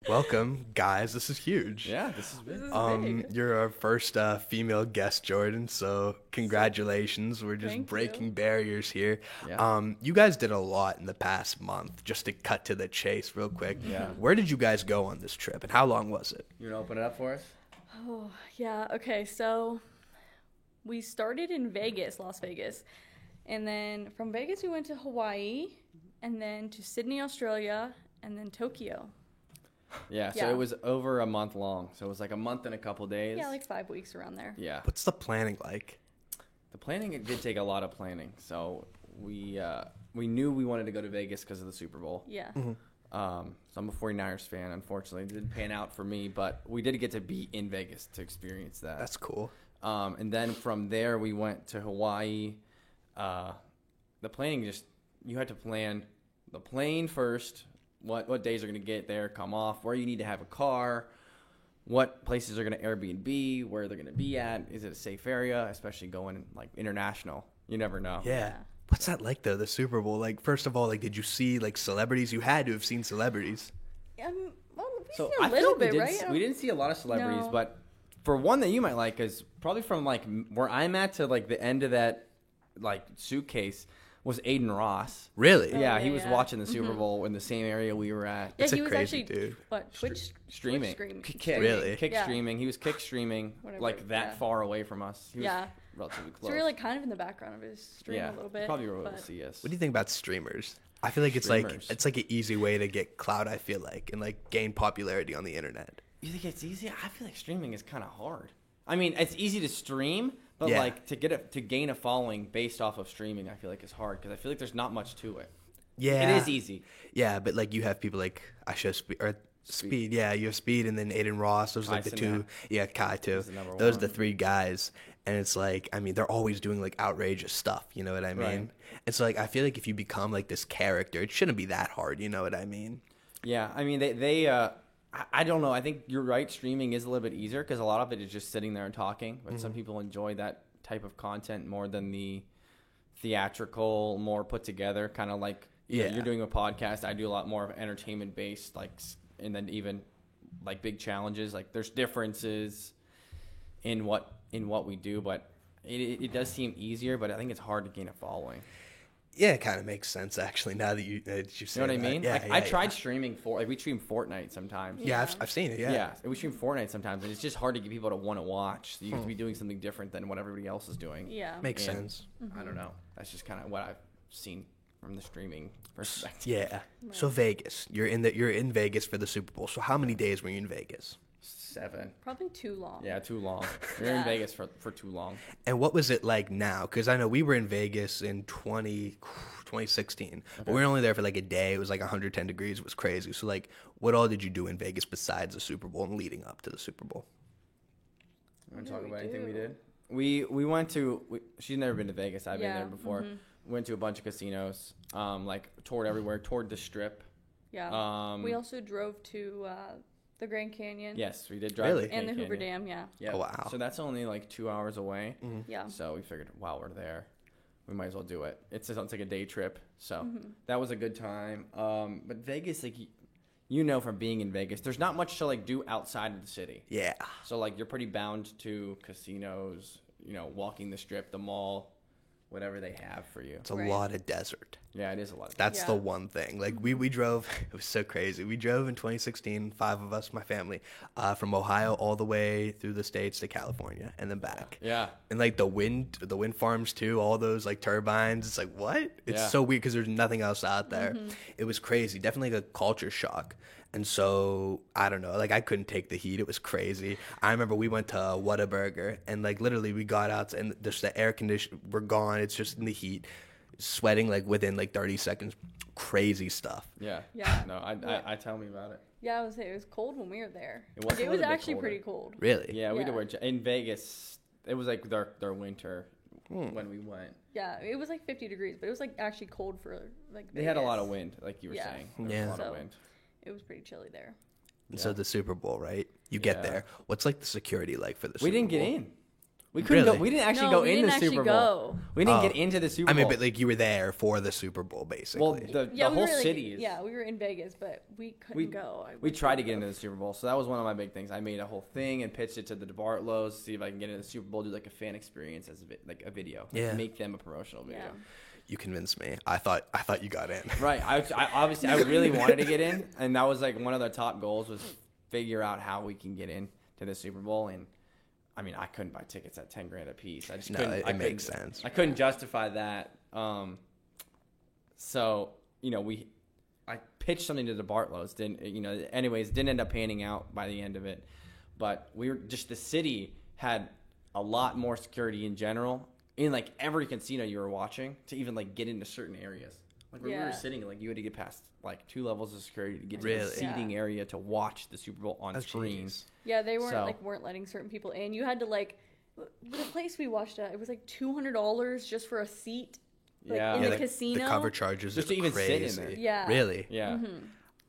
Welcome, guys. This is huge. Yeah, this is This big. is big. You're our first female guest, Jordan. So congratulations. We're just Thank breaking you. barriers here. Yeah. You guys did a lot in the past month. Just to cut to the chase, real quick. Yeah. Where did you guys go on this trip, and how long was it? You want to open it up for us? Oh, yeah. Okay, so we started in Vegas, Las Vegas. And then from Vegas, we went to Hawaii, and then to Sydney, Australia, and then Tokyo. Yeah, so Yeah. it was over a month long. So it was like a month and a couple days. Yeah, like 5 weeks around there. Yeah. What's the planning like? The planning, it did take a lot of planning. So we knew we wanted to go to Vegas because of the Super Bowl. Yeah. So I'm a 49ers fan, unfortunately. It didn't pan out for me, but we did get to be in Vegas to experience that. That's cool. And then from there, we went to Hawaii. The planning you had to plan the plane first, what days are going to get there, come off, where you need to have a car, what places are going to Airbnb, where they're going to be at, is it a safe area, especially going like international. You never know. Yeah. What's that like though? The Super Bowl. Like, first of all, like, did you see like celebrities? You had to have seen celebrities. Well, we've So seen I a feel little like bit, we right? we didn't see a lot of celebrities, No. but for one that you might like is probably from like where I'm at to like the end of that like suitcase was Aiden Ross. Really? Oh, Yeah, yeah, he was yeah. watching the Super Bowl in the same area we were at. Yeah, That's a he was crazy actually, dude. what, Twitch Streaming. Kick. Really? Kick Yeah. streaming. He was kick streaming Whatever, like that yeah. far away from us. He was Yeah. relatively So close. we were like kind of in the background of his stream yeah, a little bit. probably were able to but- see us. What do you think about streamers? I feel like Streamers. it's like an easy way to get clout. I feel like, and like gain popularity on the internet. You think it's easy? I feel like streaming is kind of hard. I mean, it's easy to stream, but Yeah. like to gain a following based off of streaming, I feel like is hard because I feel like there's not much to it. Yeah, It is easy. Yeah, but like you have people like I show speed or speed. Yeah, you have speed, and then Aiden Ross. Those are like the Kai two. Yeah, Kai too. He's the number Those are one. the three guys, and it's like I mean they're always doing like outrageous stuff. You know what I mean? Right. It's like I feel like if you become like this character, it shouldn't be that hard. You know what I mean? Yeah, I mean I don't know. I think you're right. Streaming is a little bit easier because a lot of it is just sitting there and talking. But some people enjoy that type of content more than the theatrical, more put together, kind of like Yeah. you're doing a podcast. I do a lot more of entertainment based, like, and then even like big challenges. Like there's differences in what we do, but it does seem easier. But I think it's hard to gain a following. Yeah, it kind of makes sense actually. Now that you say You know what I that. mean? Yeah, Like yeah, I yeah. tried streaming we stream Fortnite sometimes. Yeah, I've seen it. Yeah, we stream Fortnite sometimes, and it's just hard to get people to want to watch. So you have to be doing something different than what everybody else is doing. Yeah. Makes And sense. I don't know. That's just kind of what I've seen from the streaming perspective. Yeah. So Vegas, you're in Vegas for the Super Bowl. So how many days were you in Vegas? 7. Probably too long. Yeah, too long. You're in Yeah. Vegas for too long. And what was it like now? Because I know we were in Vegas in 2016, but we were only there for like a day. It was like 110 degrees. It was crazy. So like, what all did you do in Vegas besides the Super Bowl and leading up to the Super Bowl? You want What to talk did we about anything we do? did? We went to. She's never been to Vegas. I've been Yeah, there before. Went to a bunch of casinos. Like toured everywhere. Toured the Strip. Yeah. We also drove to the Grand Canyon. Yes, we did drive. Really? to the And the Grand Hoover Canyon. Dam, yeah. Yeah. Oh, wow. So that's only like 2 hours away. Yeah. So we figured, while we're there, we might as well do it. It sounds like a day trip. So that was a good time. But Vegas, like, you know, from being in Vegas, there's not much to like do outside of the city. Yeah. So like, you're pretty bound to casinos, you know, walking the strip, the mall, whatever they have for you. It's a Right. lot of desert. Yeah, it is a lot. That's the Yeah. one thing. Like we drove, it was so crazy. We drove in 2016, 5 of us, my family, from Ohio all the way through the States to California and then back. Yeah. And like the wind farms too, all those like turbines. It's like, what? It's Yeah. so weird because there's nothing else out there. It was crazy. Definitely like a culture shock. And so I don't know, like I couldn't take the heat. It was crazy. I remember we went to Whataburger and like literally we got out and just the air condition, we're gone. It's just in the heat, sweating like within like 30 seconds. Crazy stuff. Yeah. Yeah. No, Yeah. I tell me about it. Yeah, I would say it was cold when we were there. It was Like, a it was little bit actually colder. pretty cold. Really? Yeah, we Yeah. did wear in Vegas. It was like their winter when we went. Yeah, it was like 50 degrees, but it was like actually cold for like They had a lot Vegas. of wind, like you were Yeah. saying. There was Yeah. a lot of So- wind. It was pretty chilly there. And so the Super Bowl, right? You get Yeah. there. What's like the security like for the Super Bowl? We didn't get in. We couldn't Really? go. We didn't actually No, go we in didn't the actually Super Bowl. go. We didn't Oh. get into the Super I Bowl. mean, but like you were there for the Super Bowl, basically. well, the Yeah, we whole were, like, city is. Yeah, we were in Vegas, but we couldn't We- go. We tried to get into the Super Bowl, so that was one of my big things. I made a whole thing and pitched it to the DeBartlows, see if I can get into the Super Bowl, do like a fan experience as like a video, Yeah. make them a promotional video. Yeah. You convinced me. I thought you got in. Right. I obviously I really wanted to get in, and that was like one of the top goals was figure out how we can get in to the Super Bowl. And I mean, I couldn't buy tickets at $10,000 a piece. I just No, couldn't. it I couldn't- makes sense. I couldn't justify that. So you know, I pitched something to the Bartlows. Didn't end up panning out by the end of it. But the city had a lot more security in general in like every casino you were watching to even like get into certain areas. Like where we were Yeah. sitting, like you had to get past like 2 levels of security to get to Really? the seating area to watch the Super Bowl on Oh, screen. jeez. Yeah, they So- weren't letting certain people in. You had to like the place we watched at. It was like $200 just for a seat. Like, Yeah. in Yeah, the the casino. cover charges Just are to even sit in crazy. there. Yeah. Really? Yeah.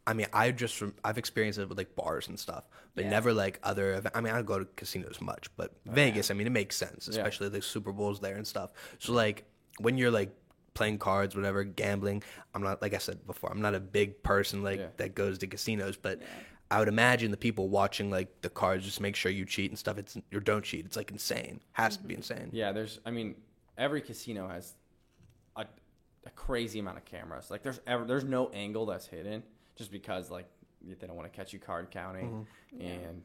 I mean, I've experienced it with like bars and stuff, but Yeah. never like other. I mean, I don't go to casinos much, but Vegas. I mean, it makes sense, Yeah. especially the Super Bowls there and stuff. So like when you're like playing cards, whatever, gambling. I'm not, like I said before, I'm not a big person like Yeah. that goes to casinos, but I would imagine the people watching like the cards just make sure you cheat and stuff. It's or don't cheat. It's like insane. Has to be insane. Yeah, every casino has a crazy amount of cameras. Like there's no angle that's hidden just because like they don't want to catch you card counting and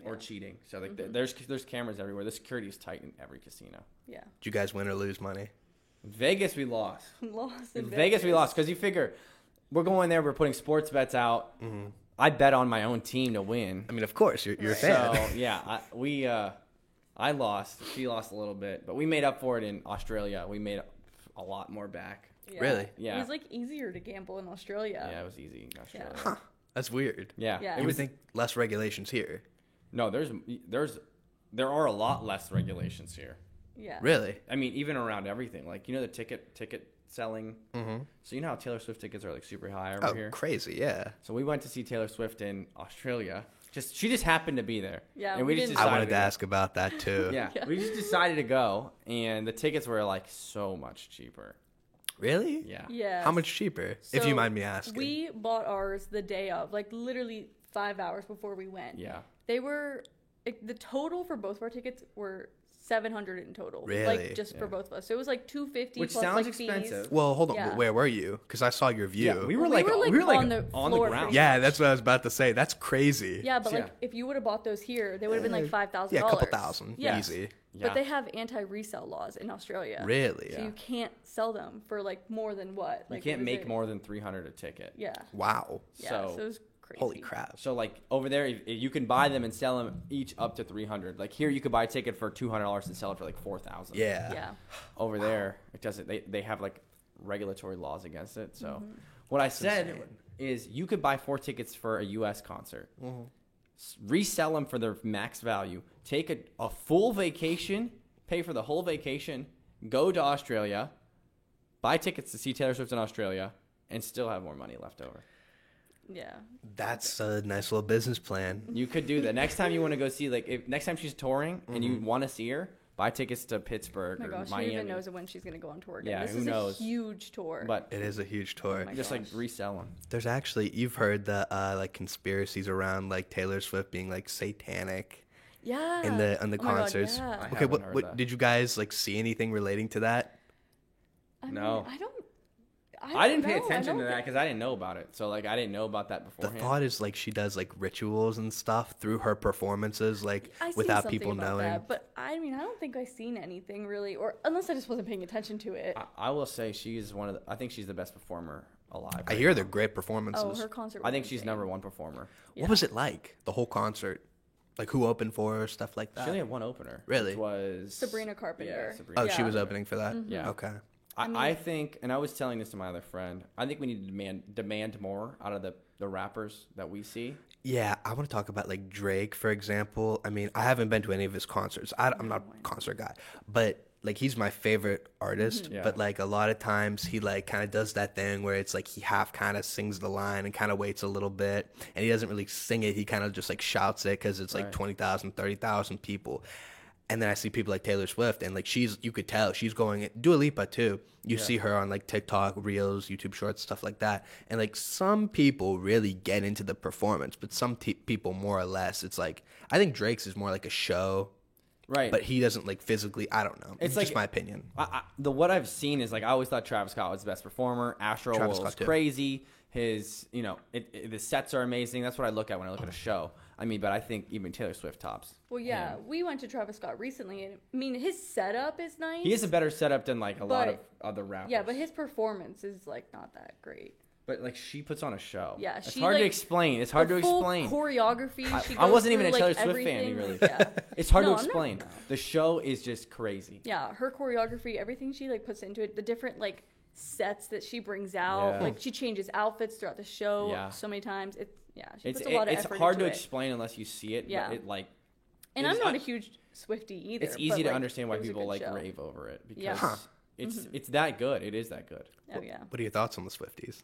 or cheating. So like there's cameras everywhere. The security is tight in every casino. Yeah. Did you guys win or lose money? In Vegas we lost. Lost In in Vegas we lost because you figure we're going there. We're putting sports bets out. Mm-hmm. I bet on my own team to win. I mean, of course, you're a Right. fan. So yeah, I lost. She lost a little bit, but we made up for it in Australia. We made a lot more back. Yeah. Really? Yeah. It was like easier to gamble in Australia. Yeah, it was easy in Australia. Yeah. Huh. That's weird. Yeah. Yeah. It You would was think less regulations here. no. There are a lot less regulations here. Yeah. Really? I mean, even around everything. Like the ticket selling. Mm-hmm. So you know how Taylor Swift tickets are like super high over Oh, here. crazy! Yeah. So we went to see Taylor Swift in Australia. She just happened to be there. Yeah, and we we just didn't- I decided wanted to ask about that too. Yeah, Yeah. we just decided to go, and the tickets were like so much cheaper. Really? Yeah. Yeah. How much cheaper, if you So, mind me asking? We bought ours the day of, like literally 5 hours before we went. Yeah. They were the total for both of our tickets were $700 in total. Really? Like just for Yeah. both of us. So it was like $250 Which plus sounds like fees. expensive. Well, hold on. Yeah. Where were you? Because I saw your view. Yeah, we were We like were, like, on on the the ground. floor Yeah, that's what I was about to say. That's crazy. Yeah, but Yeah. like if you would have bought those here, they would have been like $5,000. Yeah, a couple thousand. Yeah. Easy. Yeah. But they have anti-resale laws in Australia. Really? So you can't sell them for like more than what? You Like, can't what was make it? more than $300 a ticket. Yeah. Wow. Yeah. So- So it was crazy. Holy crap. So like over there, you can buy them and sell them each up to $300. Like here, you could buy a ticket for $200 and sell it for like $4,000. Yeah. Yeah. Over there, it doesn't. They have like regulatory laws against it. So Mm-hmm. what I said insane. is you could buy 4 tickets for a U.S. concert, Mm-hmm. resell them for their max value, take a full vacation, pay for the whole vacation, go to Australia, buy tickets to see Taylor Swift in Australia, and still have more money left over. Yeah. That's a nice little business plan. You could do that. Next time you want to go see, like, if next time she's touring and you Mm-hmm. want to see her, buy tickets to Pittsburgh Oh my or gosh, Miami. who even knows when she's gonna go on tour again? Yeah, This who is knows? a huge tour. But It is a huge tour. my just like gosh. resell them. There's actually, you've heard the like conspiracies around like Taylor Swift being like satanic yeah. in the Oh my God, concerts. yeah. I Okay, haven't what, heard what that. did you guys like see anything relating to that? I mean, No. I I didn't pay know. I attention don't to that think- because I didn't know about it. So like I didn't know about that The beforehand. thought is like she does like rituals and stuff through her performances, like I seen without something people about knowing. that, but I mean, I don't think I've seen anything really, or unless I just wasn't paying attention to it. I will say she's one of the. I think she's the best performer alive. I right hear now. they're great performances. Oh, her concert. I was think she's insane. number 1 performer. What was it like? The whole concert, like who opened for her, stuff like She that. only had one opener. Really? Which was Sabrina Carpenter. Yeah, Sabrina. Oh, she Yeah. was opening for that. Yeah. Okay. I think, and I was telling this to my other friend. I think we need to demand more out of the rappers that we see. Yeah, I want to talk about like Drake, for example. I mean, I haven't been to any of his concerts. I'm not a concert guy, but like he's my favorite artist. Yeah. But like a lot of times he like kind of does that thing where it's like he half kind of sings the line and kind of waits a little bit, and he doesn't really sing it. He kind of just like shouts it because it's like Right. 20,000, 30,000 people. And then I see people like Taylor Swift, and like you could tell she's going. Dua Lipa too. You see her on like TikTok, Reels, YouTube Shorts, stuff like that. And like some people really get into the performance, but some people more or less. It's like I think Drake's is more like a show, Right. but he doesn't like physically. I don't know. It's like- just my opinion. What I've seen is like I always thought Travis Scott was the best performer. Astro Travis was Scott, too. crazy. His, the sets are amazing. That's what I look at when I look at a show. I mean, but I think even Taylor Swift tops. Well, yeah, we went to Travis Scott recently, and I mean, his setup is nice. He has a better setup than like a lot of But- other rappers. Yeah, but his performance is like not that great. But like she puts on a show. Yeah, it's she, hard to like, explain. It's hard The to full explain. choreography. She I goes wasn't even through, a Taylor like, Swift fan, everything. really. Yeah. It's hard No, to I'm not- explain. The show is just crazy. Yeah, her choreography, everything she like puts into it, the different like sets that she brings out, Yeah. like she changes outfits throughout the show Yeah. so many times. She puts a lot of It's effort hard into to it. explain unless you see it. Yeah. But it like And it's- I'm not a huge Swiftie either. it's easy but, to like, understand why it was a people good like show. rave over it because Yeah. Huh. it's that good. It is that good. Oh yeah. What are your thoughts on the Swifties?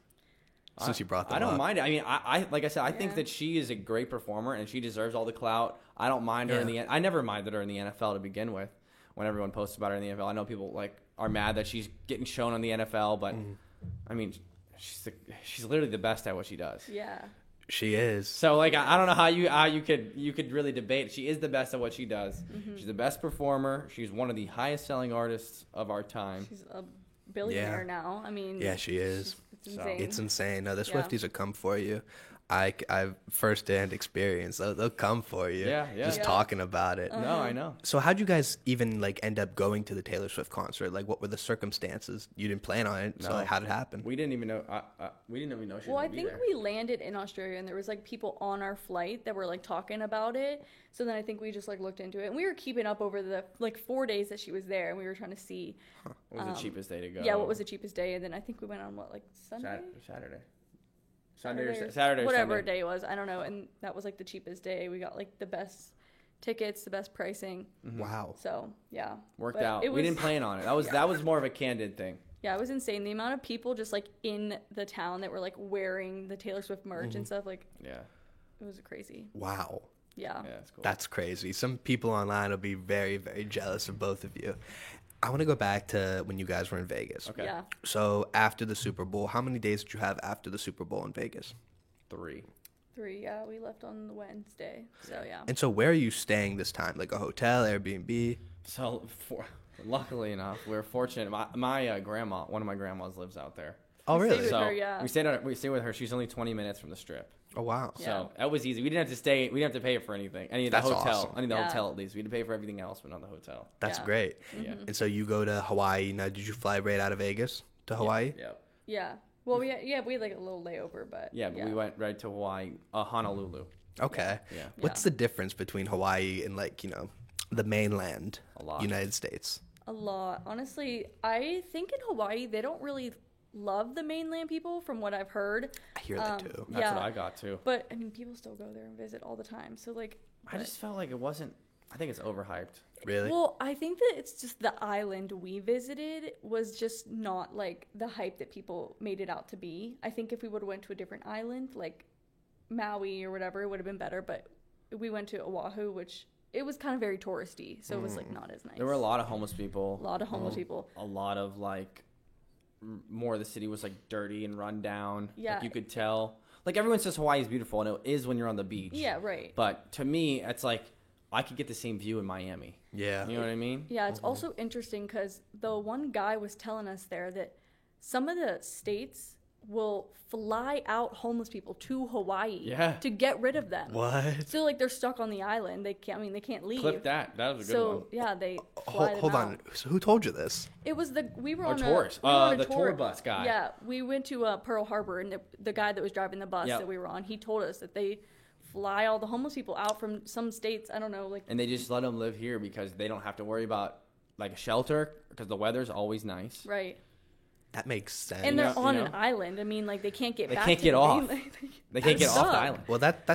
Since you brought them I don't up. mind it. I mean, I like I said, I think Yeah. that she is a great performer and she deserves all the clout. I don't mind her in Yeah. I never minded her in the NFL to begin with. When everyone posts about her in the NFL, I know people like are mad that she's getting shown on the NFL, but I mean, she's literally the best at what she does. Yeah. She is. So like I don't know how you could really debate. She is the best at what she does. She's the best performer. She's one of the highest selling artists of our time. She's a billionaire now. I mean, Yeah, she is. It's So- insane. It's insane. No, the Yeah. Swifties will come for you. I've firsthand experience. They'll come for you. Yeah. Just Yeah. talking about it. No, I know. So how'd you guys even like end up going to the Taylor Swift concert? Like, what were the circumstances? You didn't plan on it, so No. like, how'd it happen? We didn't even know. We didn't even know she was Well, I gonna be think there. we landed in Australia, and there was like people on our flight that were like talking about it. So then I think we just like looked into it, and we were keeping up over the like 4 days that she was there, and we were trying to see, What was the cheapest day to go? yeah, what was the cheapest day, and then I think we went on what like Sunday, Saturday or whatever Sunday. day it was, I don't know, and that was like the cheapest day. We got like the best tickets, the best pricing. Wow. So yeah, Worked But out. it We was- didn't plan on it. That was more of a candid thing. Yeah, it was insane. The amount of people just like in the town that were like wearing the Taylor Swift merch and stuff, like Yeah. it was crazy. Wow. Yeah. Yeah, that's cool. That's crazy. Some people online will be very, very jealous of both of you. I want to go back to when you guys were in Vegas. Okay. Yeah. So after the Super Bowl, how many days did you have after the Super Bowl in Vegas? 3. 3, yeah, we left on the Wednesday. So yeah. And so where are you staying this time? Like a hotel, Airbnb? So luckily enough, we're fortunate. My grandma, one of my grandmas, lives out there. Oh, We stayed really? with So her, yeah. we stayed with her. She's only 20 minutes from the Strip. Oh, wow. Yeah. So that was easy. We didn't have to stay. We didn't have to pay for anything. Any of the That's hotel. awesome. Any of the Yeah. hotel at least. We had to pay for everything else, but not the hotel. That's Yeah. great. Yeah. And so you go to Hawaii. Now, did you fly right out of Vegas to Hawaii? Yeah. Yeah. Well, we had like a little layover, but Yeah, but we went right to Hawaii, Honolulu. Okay. Yeah. What's the difference between Hawaii and like, the mainland A lot. United States? a lot. Honestly, I think in Hawaii they don't really love the mainland people, from what I've heard. I hear that too. That's Yeah. what I got too. But I mean, people still go there and visit all the time. So like, I just felt like it wasn't. I think it's overhyped. Really? well, I think that it's just the island we visited was just not like the hype that people made it out to be. I think if we would have went to a different island, like Maui or whatever, it would have been better. But we went to Oahu, which it was kind of very touristy, so it was like not as nice. There were a lot of homeless people. A lot of homeless people. A lot of like, more of the city was like dirty and run down. Yeah. Like you could tell. Like everyone says Hawaii is beautiful, and it is when you're on the beach. Yeah, right. But to me, it's like I could get the same view in Miami. yeah. You know what I mean? Yeah, it's also interesting because the one guy was telling us there that some of the states will fly out homeless people to Hawaii Yeah. to get rid of them. What? So like they're stuck on the island. They can't. I mean, they can't leave. Clip that. That was a good So one. yeah, they fly Hold them on. out. So who told you this? It was we were Or on tourist. we were on a The tour bus guy. Yeah, we went to Pearl Harbor, and the guy that was driving the bus Yep. that we were on, he told us that they fly all the homeless people out from some states. I don't know, like And they just let them live here because they don't have to worry about like a shelter because the weather's always nice. right. That makes sense. And they're Yeah, on you an know. island. I mean, like they can't get They back. can't to get the off. mainland. They can't get off the stuck. island. Well, that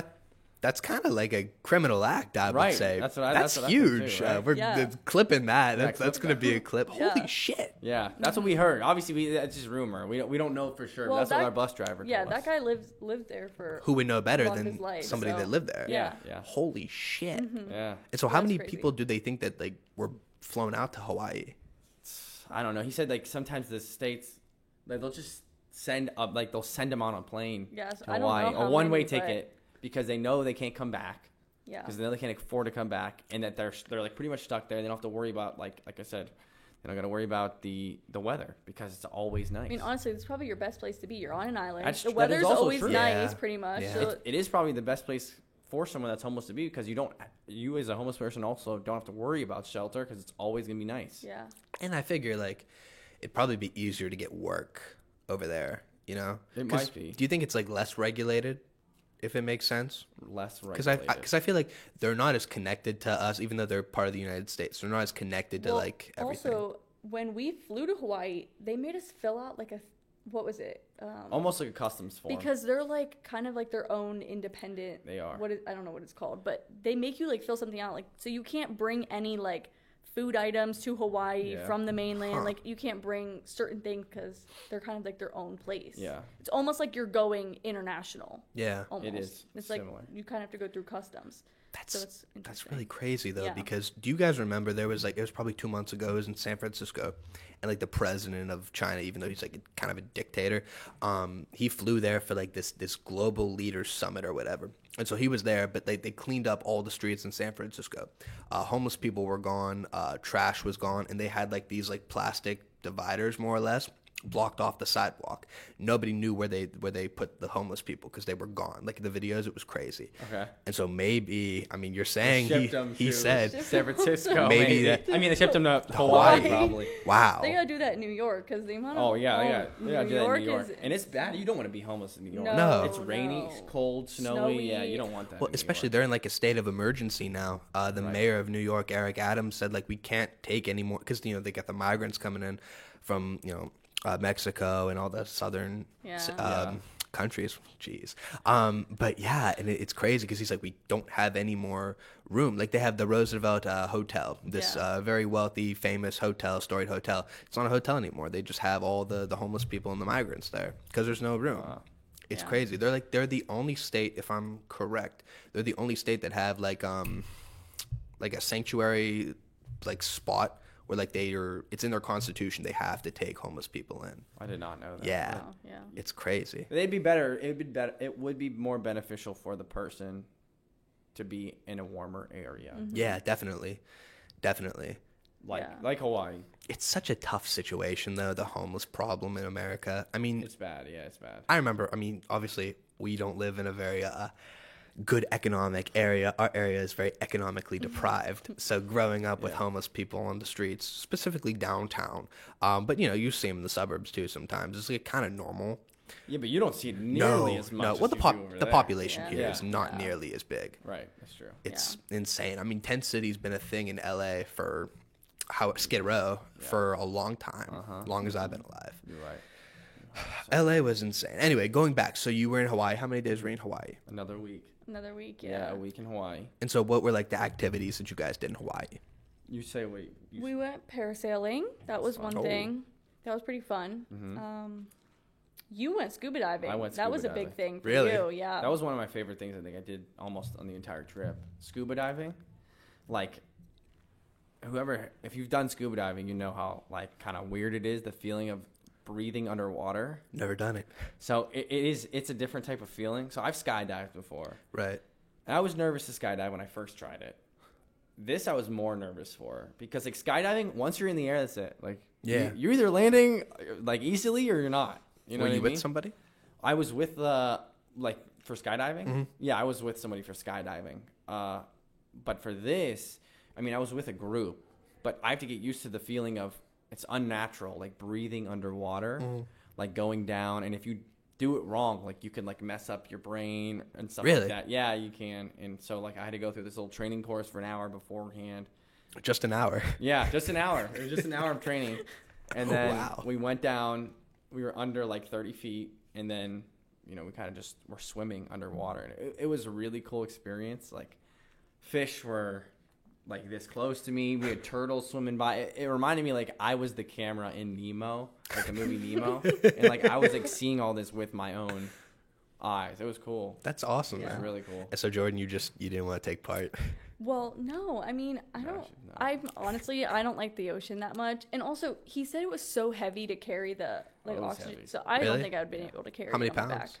That's kind of like a criminal act, I would Right. say. That's what I that's think huge. too, right? We're Yeah. clipping that. Yeah, That's clip going to that. be a clip. Yeah. Holy shit. Yeah, that's what we heard. Obviously, that's just rumor. We don't know for sure. Well, That's what that- our bus driver told Yeah, us. that guy lived there for. Who would know better Long than his life, somebody so- that lived there? Yeah, yeah. Holy shit. Yeah. And so how That's many crazy. people do they think that like were flown out to Hawaii? I don't know. He said like sometimes the states, like they'll just send up, like they'll send them on a plane Yes, to I don't Hawaii, know how a one-way many, but- ticket, because they know they can't come back, Yeah. because they know they can't afford to come back, and that they're like pretty much stuck there. They don't have to worry about like I said, they don't got to worry about the weather because it's always nice. I mean, honestly, it's probably your best place to be. You're on an island. That is The weather's also always true. nice, Yeah. pretty much. Yeah. So It is probably the best place for someone that's homeless to be, because you as a homeless person also don't have to worry about shelter, because it's always gonna be nice. yeah. And I figure like it'd probably be easier to get work over there, you know? It 'Cause might be. Do you think it's like less regulated, if it makes sense? Less Because regulated. I feel like they're not as connected to us, even though they're part of the United States. They're not as connected to Well, like everything. Also, when we flew to Hawaii, they made us fill out like what was it? Almost like a customs form. Because they're like kind of like their own independent. They are. I don't know what it's called, but they make you like fill something out. Like, so you can't bring any like food items to Hawaii Yeah. from the mainland. Huh. Like, you can't bring certain things because they're kind of like their own place. Yeah. It's almost like you're going international. Yeah. Almost. is It's similar. like you kind of have to go through customs. So it's interesting. That's really crazy though, Yeah. because do you guys remember there was like it was probably 2 months ago, it was in San Francisco, and like the president of China, even though he's like kind of a dictator, he flew there for like this global leaders summit or whatever, and so he was there, but they cleaned up all the streets in San Francisco. Homeless people were gone, trash was gone, and they had like these like plastic dividers more or less blocked off the sidewalk. Nobody knew where they put the homeless people because they were gone. Like in the videos, it was crazy. Okay. And so maybe, I mean, you're saying Shipped them he to said, San Francisco. Maybe I mean, they shipped them to Hawaii, Hawaii. probably. wow. They gotta do that in New York because the amount of Oh yeah, yeah. They gotta New do that York in New York, is and it's bad. You don't want to be homeless in New York. No. It's rainy, it's no. cold, snowy. Yeah, Snowy. you don't want that. Well, in New especially York. they're in like a state of emergency now. The Right. mayor of New York, Eric Adams, said like we can't take any more because they got the migrants coming in from Mexico and all the southern Yeah. Yeah. countries. Jeez. But yeah, and it's crazy because he's like we don't have any more room. Like they have the Roosevelt Hotel, this Yeah. very wealthy, famous hotel, storied hotel. It's not a hotel anymore. They just have all the homeless people and the migrants there because there's no room. It's Yeah. crazy. They're the only state, if I'm correct, they're the only state that have like a sanctuary like spot where like it's in their constitution they have to take homeless people in. I did not know that. Yeah. Oh, yeah. It's crazy. They'd be better. It would be more beneficial for the person to be in a warmer area, Yeah, definitely. Definitely. like Hawaii. It's such a tough situation though, the homeless problem in America. I mean, It's bad. Yeah, it's bad. I remember, obviously we don't live in a very good economic area. Our area is very economically deprived. So growing up with homeless people on the streets, specifically downtown, but you see them in the suburbs too sometimes. It's like kind of normal. Yeah, but you don't see it nearly as much. No. as Well, you do over the there. population Yeah. here Yeah. is not Yeah. nearly as big. Right, that's true. It's insane. I mean, Tent City's been a thing in LA for Skid Row for a long time, long as I've been alive. You're right. LA was insane. Anyway, going back, so you were in Hawaii. How many days were you in Hawaii? Another week. Another week. Yeah, Yeah. a week in Hawaii. And so what were like the activities that you guys did in Hawaii? You say wait. We went parasailing. That was one Oh. thing. That was pretty fun. You went scuba diving. I went That was a scuba big diving. thing for Really? you. Yeah. That was one of my favorite things I think I did almost on the entire trip. Scuba diving, like if you've done scuba diving, you know how like kind of weird it is, the feeling of breathing underwater. Never done it. So it's a different type of feeling. So I've skydived before. Right. And I was nervous to skydive when I first tried it. This I was more nervous for because like skydiving, once you're in the air, that's it. Like Yeah. you're either landing like easily or you're not. You know were what you I mean? with somebody? I was with for skydiving. Yeah, I was with somebody for skydiving. But for this, I mean, I was with a group. But I have to get used to the feeling of it's unnatural, like breathing underwater, like going down. And if you do it wrong, like you can like mess up your brain and stuff Really? like that. Yeah, you can. And so like I had to go through this little training course for an hour beforehand. Just an hour. Yeah, just an hour. It was just an hour of training. And then Wow. we went down. We were under like 30 feet. And then we kind of just were swimming underwater, and it was a really cool experience. Like, fish were like this close to me. We had turtles swimming by. It reminded me like I was the camera in Nemo, like the movie Nemo, and like I was like seeing all this with my own eyes. It was cool. That's awesome, It was man. really cool. And so Jordan, you didn't want to take part. Well, no, I mean, I don't. No. I don't like the ocean that much. And also, he said it was so heavy to carry the It was oxygen. heavy. So I Really? don't think I would have been able to carry How many it on my back. pounds?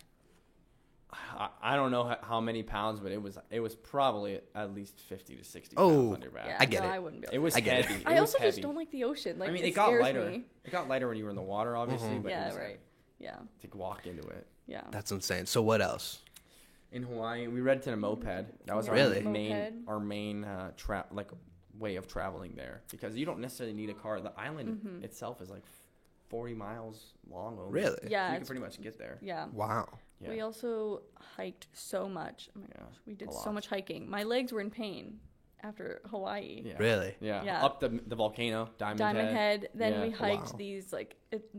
I don't know how many pounds, but it was probably at least 50 to 60 Oh, pounds on your back. Yeah, I get no, it. I wouldn't be able It was I get it. heavy. It I was also heavy. just don't like the ocean. Like, I mean, it it got scares lighter. me. It got lighter when you were in the water, obviously. But it Yeah, was right. Yeah, to walk into it. yeah. That's insane. So what else? In Hawaii, we rented a moped. That was Really? our main way of traveling there, because you don't necessarily need a car. The island itself is like 40 miles long. Only. Really? Yeah, you can it's- pretty much get there. Yeah. Wow. Yeah. We also hiked so much. Oh my Yeah, gosh, we did a so lot. much hiking. My legs were in pain after Hawaii. Yeah. Really? Yeah. Yeah. Up the volcano, Diamond Head. Then Yeah. we hiked Wow. these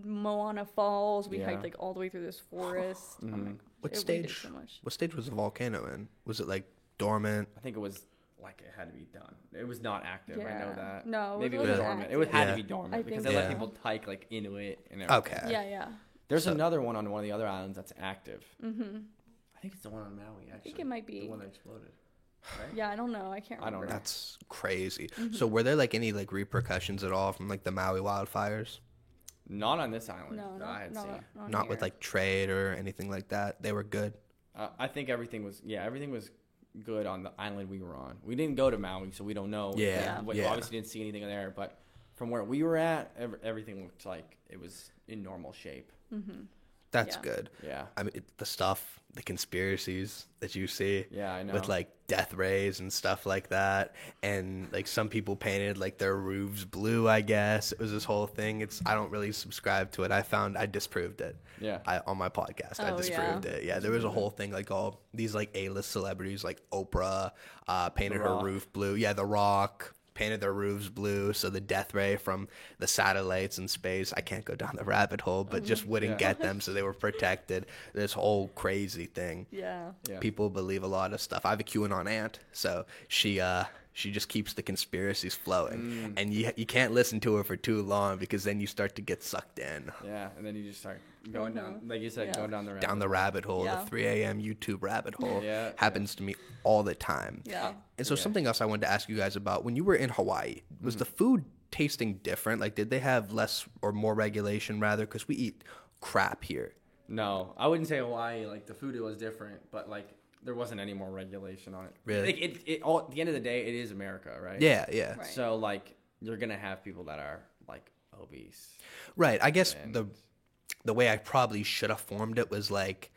Moana Falls. We Yeah. hiked like all the way through this forest. Oh my Mhm. gosh, What we did stage? so much. What stage was the volcano in? Was it like dormant? I think it was like it had to be done. It was not active. I know Yeah. that. No, it maybe it wasn't was Really? dormant. It active. had Yeah. to be dormant I because think they so. let people hike like Inuit and everything. Okay. Yeah, yeah. There's So- another one on one of the other islands that's active. Mm-hmm. I think it's the one on Maui. Actually, I think it might be. the one that exploded. Right? Yeah, I don't know. I can't I don't remember. know. That's crazy. Mm-hmm. So were there like any like repercussions at all from like the Maui wildfires? Not on this island No, that I had seen. Not with here. like trade or anything like that. They were good. I think everything was good on the island we were on. We didn't go to Maui, so we don't know. Yeah, We yeah. obviously didn't see anything there, but from where we were at, everything looked like it was in normal shape. Mm-hmm. That's Yeah. good. Yeah. I mean, the stuff, the conspiracies that you see Yeah, I know. with like death rays and stuff like that, and like some people painted like their roofs blue. I guess it was this whole thing. I don't really subscribe to it. I disproved it. Yeah. On my podcast, I Oh, disproved yeah. it. Yeah, there was a whole thing like all these like A-list celebrities like Oprah painted The her Rock. roof blue. Yeah, The Rock painted their roofs blue, so the death ray from the satellites in space, I can't go down the rabbit hole, but just wouldn't Yeah. get them, so they were protected. This whole crazy thing. Yeah. Yeah. People believe a lot of stuff. I have a QAnon aunt, so she just keeps the conspiracies flowing, and you can't listen to her for too long because then you start to get sucked in Yeah, and then you just start going down, like you said, Yeah. going down the rabbit down the hole. rabbit hole. Yeah. The 3 a.m. YouTube rabbit hole Yeah. happens to me all the time. Yeah. And so Yeah. something else I wanted to ask you guys about, when you were in Hawaii, was the food tasting different? Like, did they have less or more regulation rather? Because we eat crap here. No, I wouldn't say Hawaii. Like the food, it was different, but like there wasn't any more regulation on it. Really? Like, it all at the end of the day, it is America, right? Yeah, yeah. Right. So like you're gonna have people that are like obese. Right. I guess And- the way I probably should have formed it was like,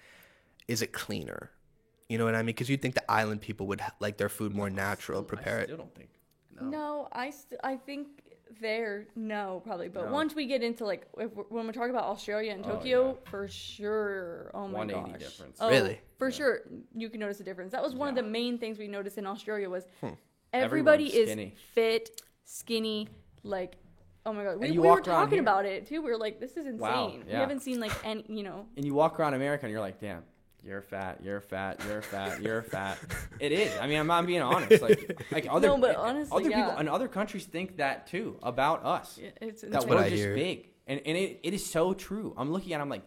is it cleaner? You know what I mean? Because you'd think the island people would like their food more natural, prepare I it. still don't think. No, I think no, probably. But No. once we get into like when we're talking about Australia and Oh, Tokyo, for sure. Oh my 180 gosh. difference. Oh, Really? For sure, you can notice a difference. That was one of Yeah. the main things we noticed in Australia was Hmm. everybody Everyone's is skinny. fit, skinny, like. Oh my god, we you were walk around talking here- about it too. We were like, "This is insane." Wow, We yeah. haven't seen like any, And you walk around America and you're like, damn, you're fat, you're fat, you're fat, you're fat. It is. I mean, I'm being honest. Like other, No, but honestly, other people yeah. and other countries think that too about us. it's That what we're I just hear. big, and it is so true. I'm looking at it, I'm like,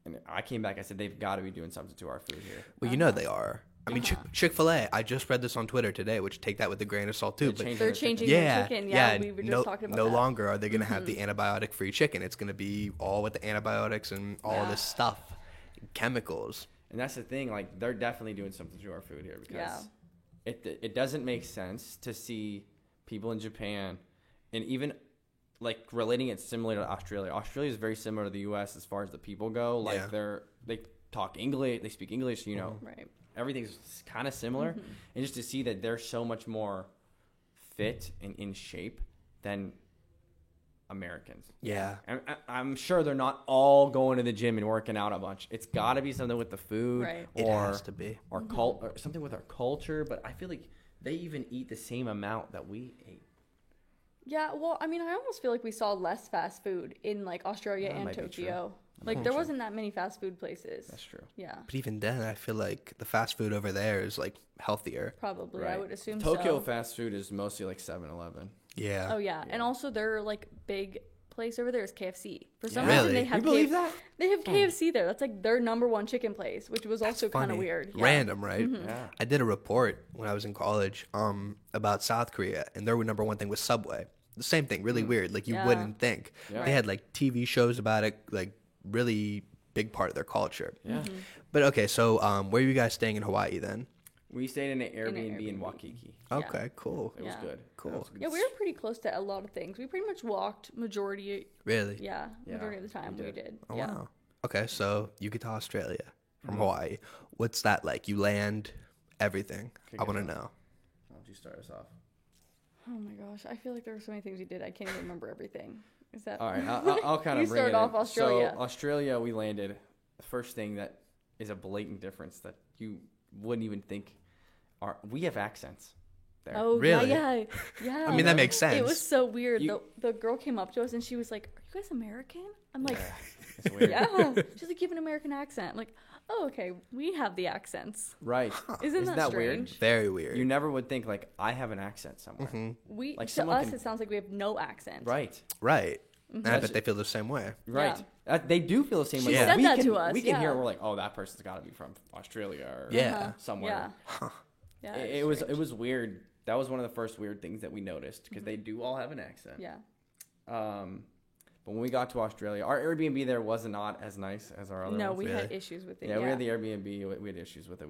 and I came back. I said they've got to be doing something to our food here. Well, you know they are. I mean, Chick-fil-A, I just read this on Twitter today, which take that with a grain of salt too. But They're changing yeah, the chicken. yeah, Yeah, we were just no, talking about no that. Mm-hmm. longer are they going to have the antibiotic-free chicken. It's going to be all with the antibiotics and all Yeah. this stuff, chemicals. And that's the thing. Like they're definitely doing something to our food here because Yeah. it doesn't make sense to see people in Japan, and even like relating it similar to Australia. Australia is very similar to the U.S. as far as the people go. Like Yeah. they talk English, they speak English. You know, Right. everything's kind of similar, and just to see that they're so much more fit and in shape than Americans. Yeah. I'm sure they're not all going to the gym and working out a bunch. It's got to be something with the food, Right. It or has to be. or or something with our culture. But I feel like they even eat the same amount that we ate. Yeah, well, I mean, I almost feel like we saw less fast food in like Australia That and might be true. Tokyo. Like there wasn't that many fast food places. That's true. Yeah, But even then, I feel like the fast food over there is like healthier. probably. I would assume Tokyo so. fast food is mostly like 7-Eleven. Yeah. Oh yeah. And also their like big place over there is KFC. For some Really? reason they You have believe that? They have KFC there. That's like their number one chicken place, which was also kind of Funny. weird. Yeah. Random, right? Yeah. I did a report when I was in college about South Korea, and their number one thing was Subway. The same thing, really weird. Like you Yeah. wouldn't think. Yeah. They had like TV shows about it, like really big part of their culture. Yeah. Mm-hmm. But okay, so where are you guys staying in Hawaii then? We stayed in an Airbnb in Airbnb. Waikiki. Yeah. Okay, cool. It was Yeah. good. Cool. That was good. Yeah, we were pretty close to a lot of things. We pretty much walked majority. Really? Yeah, Yeah, majority of the time we we did. did. Oh Yeah. wow. Okay, so you get to Australia from Mm-hmm. Hawaii. What's that like? You land everything. Kick I us want to off. know. Why don't you start us off? Oh my gosh, I feel like there were so many things we did. I can't even remember everything. Is that All right, I'll kind You of bring start it off in. Australia. So Australia, we landed. The first thing that is a blatant difference that you wouldn't even think we have accents there. Oh Really? yeah. I mean, that makes sense. It was so weird. You- The girl came up to us and she was like, "Are you guys American?" I'm like, Yeah, it's weird. "Yeah." She's like, "You have an American accent." I'm like, "Oh, okay. We have the accents." Right. Isn't that weird? strange? Very weird. You never would think like I have an accent somewhere. We Like to someone us can- it sounds like we have no accent. Right. Right. And I That's- bet they feel the same way. Right. Yeah. They do feel the same She way. said We that can- to us, We can hear yeah. it. We're like, oh, that person's got to be from Australia or Yeah. somewhere. Yeah. Yeah. It was weird. That was one of the first weird things that we noticed because they do all have an accent. Yeah. But when we got to Australia, our Airbnb there was not as nice as our other No, ones. we Really? had issues with it. Yeah, we had the Airbnb. We had issues with it.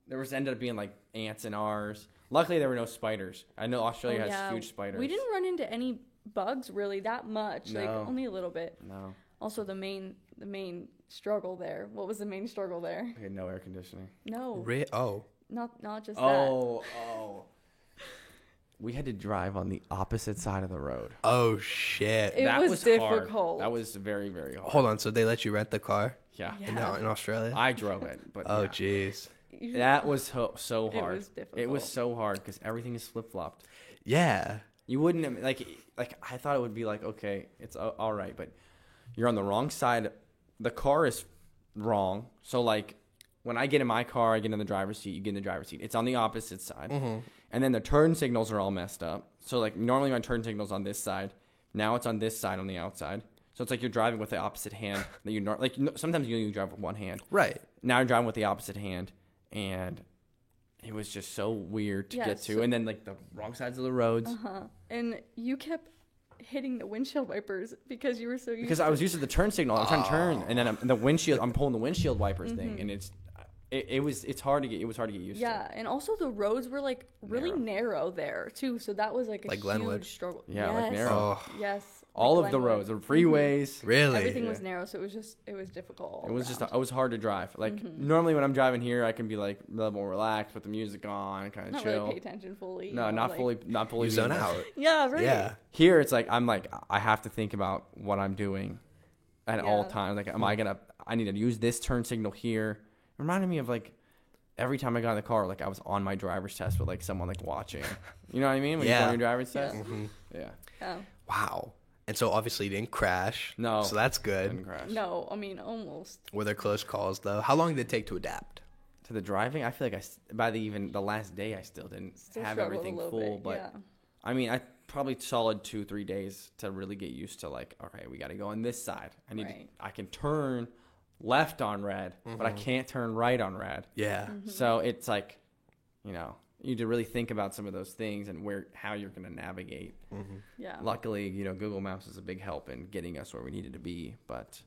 There ended up being like ants in ours. Luckily, there were no spiders. I know Australia Oh, has huge spiders. We didn't run into any bugs really that much. Like No. only a little bit. No, Also the main struggle there. What was the main struggle there? we had no air conditioning. No. Oh. Not just Oh. We had to drive on the opposite side of the road. Oh shit. It that was hard. difficult. That was very, very hard. Hold on. So they let you rent the car Yeah. Yeah. in Australia? I drove it, but Oh yeah. jeez. that. That was so It hard. was It was difficult. so hard because everything is flip flopped. Yeah. You wouldn't like I thought it would be like okay, it's all right, but you're on the wrong side. The car is wrong. So like when I get in my car, I get in the driver's seat. You get in the driver's seat. It's on the opposite side, and then the turn signals are all messed up. So like normally my turn signal's on this side. Now it's on this side on the outside. So it's like you're driving with the opposite hand that sometimes you drive with one hand. Right. Now you're driving with the opposite hand, and it was just so weird to Yeah, get to. so- And then like the wrong sides of the roads. And you kept hitting the windshield wipers because you were so used Because to I was used to the turn signal. I'm trying to turn, and then I'm pulling the windshield wipers Mm-hmm. thing, and it was hard to get used Yeah, to. and also the roads were like really narrow there too, so that was like a Like Glenwood? huge struggle. Yeah, like Yes. narrow. Oh. Yes. All like of the Glenwood. roads, the freeways. Really? Everything Yeah. was narrow, so it was difficult. all It was just around. it was hard to drive. Like Mm-hmm. normally when I'm driving here, I can be like a little more relaxed with the music on, kind of not chill. really pay attention fully. No, not like- fully, not fully. You zone being there. out. Yeah, right. Yeah. Here it's like I have to think about what I'm doing at all Yeah. times. Like I need to use this turn signal here. It reminded me of like every time I got in the car, like I was on my driver's test with like someone like watching. You know what I mean? When Yeah. you go on your driver's Yeah. test. Yeah. Oh. Wow. And so obviously you didn't crash. No. So that's Didn't good. crash. No, I mean almost. Were there close calls though? How long did it take to adapt? To the driving, I feel like by the last day, I still didn't Still have struggled a everything little full. bit, But yeah. I mean, I probably solid 2-3 days to really get used to like, okay, we got to go on this side. Right. I can turn left on red, but I can't turn right on red. Yeah. Mm-hmm. So it's like, you need to really think about some of those things and how you're going to navigate. Yeah. Luckily, Google Maps is a big help in getting us where we needed to be, but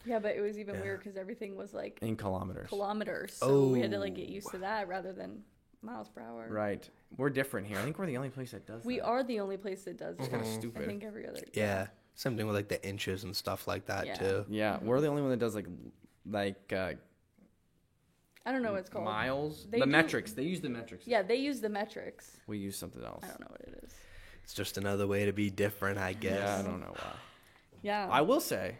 Yeah, but it was even Yeah. weird because everything was like in kilometers. kilometers, so we had to like Oh. get used to that rather than miles per hour. Right. We're different here. I think we're the only place that does We that. are the only place that does It's it. kind of I stupid. think every other. Yeah. Same thing with like the inches and stuff like that Yeah. too. Yeah, we're the only one that does like I don't know what it's called. miles. They The do- metrics. They use the metrics. Yeah, they use the metrics. We use something else. I don't know what it is. It's just another way to be different, I guess. Yeah, I don't know why. Yeah. I will say,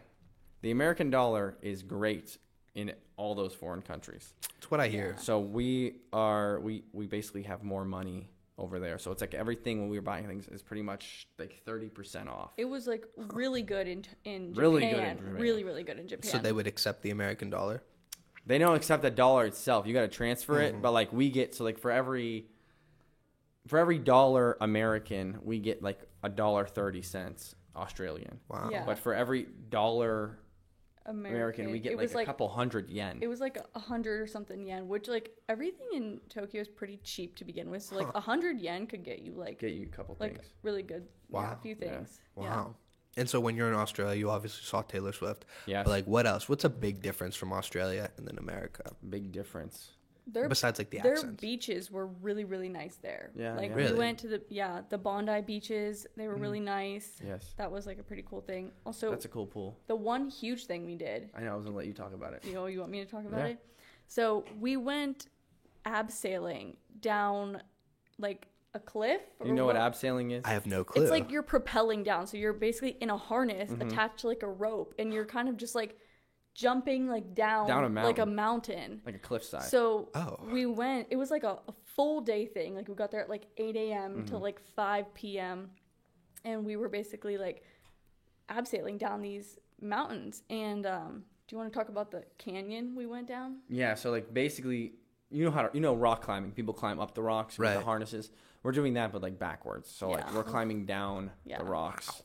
the American dollar is great in all those foreign countries. It's what I hear. So we basically have more money over there. So it's like everything when we were buying things is pretty much like 30% off. It was like really good in Japan. Really good in Japan. Really, really good in Japan. So they would accept the American dollar. They don't accept the dollar itself. You got to transfer it, but like we get, so like for every dollar American, we get like $1.30 Australian. Wow. Yeah. But for every dollar American, we get it like was a couple hundred yen. It was like 100 or something yen, which like everything in Tokyo is pretty cheap to begin with. So like 100 yen could get you like Get you a couple like things. really good. Wow. Yeah, a few things. Wow. And so when you're in Australia, you obviously saw Taylor Swift. Yes. But like, what else? What's a big difference from Australia and then America? Big difference. Their, Besides like the their accents. beaches were really, really nice there. Yeah, Like yeah. Really? we went to the Bondi beaches. They were really nice. Yes. That was like a pretty cool thing. Also, That's a cool pool. the one huge thing we did. I know, I was going to let you talk about it. You want me to talk about Yeah. it? So we went abseiling down like a cliff. Do you know what abseiling is? I have no clue. It's like you're propelling down. So you're basically in a harness Mm-hmm. attached to like a rope, and you're kind of just like jumping like down Down a like a mountain. mountain. Like a cliffside. So Oh. we went. It was like a full day thing. Like we got there at like 8 a.m. Mm-hmm. till like 5 p.m. and we were basically like abseiling down these mountains. And do you want to talk about the canyon we went down? Yeah, so like basically, you know rock climbing. People climb up the rocks with the Right. harnesses. We're doing that, but like backwards. So like Yeah. we're climbing down Yeah. the rocks,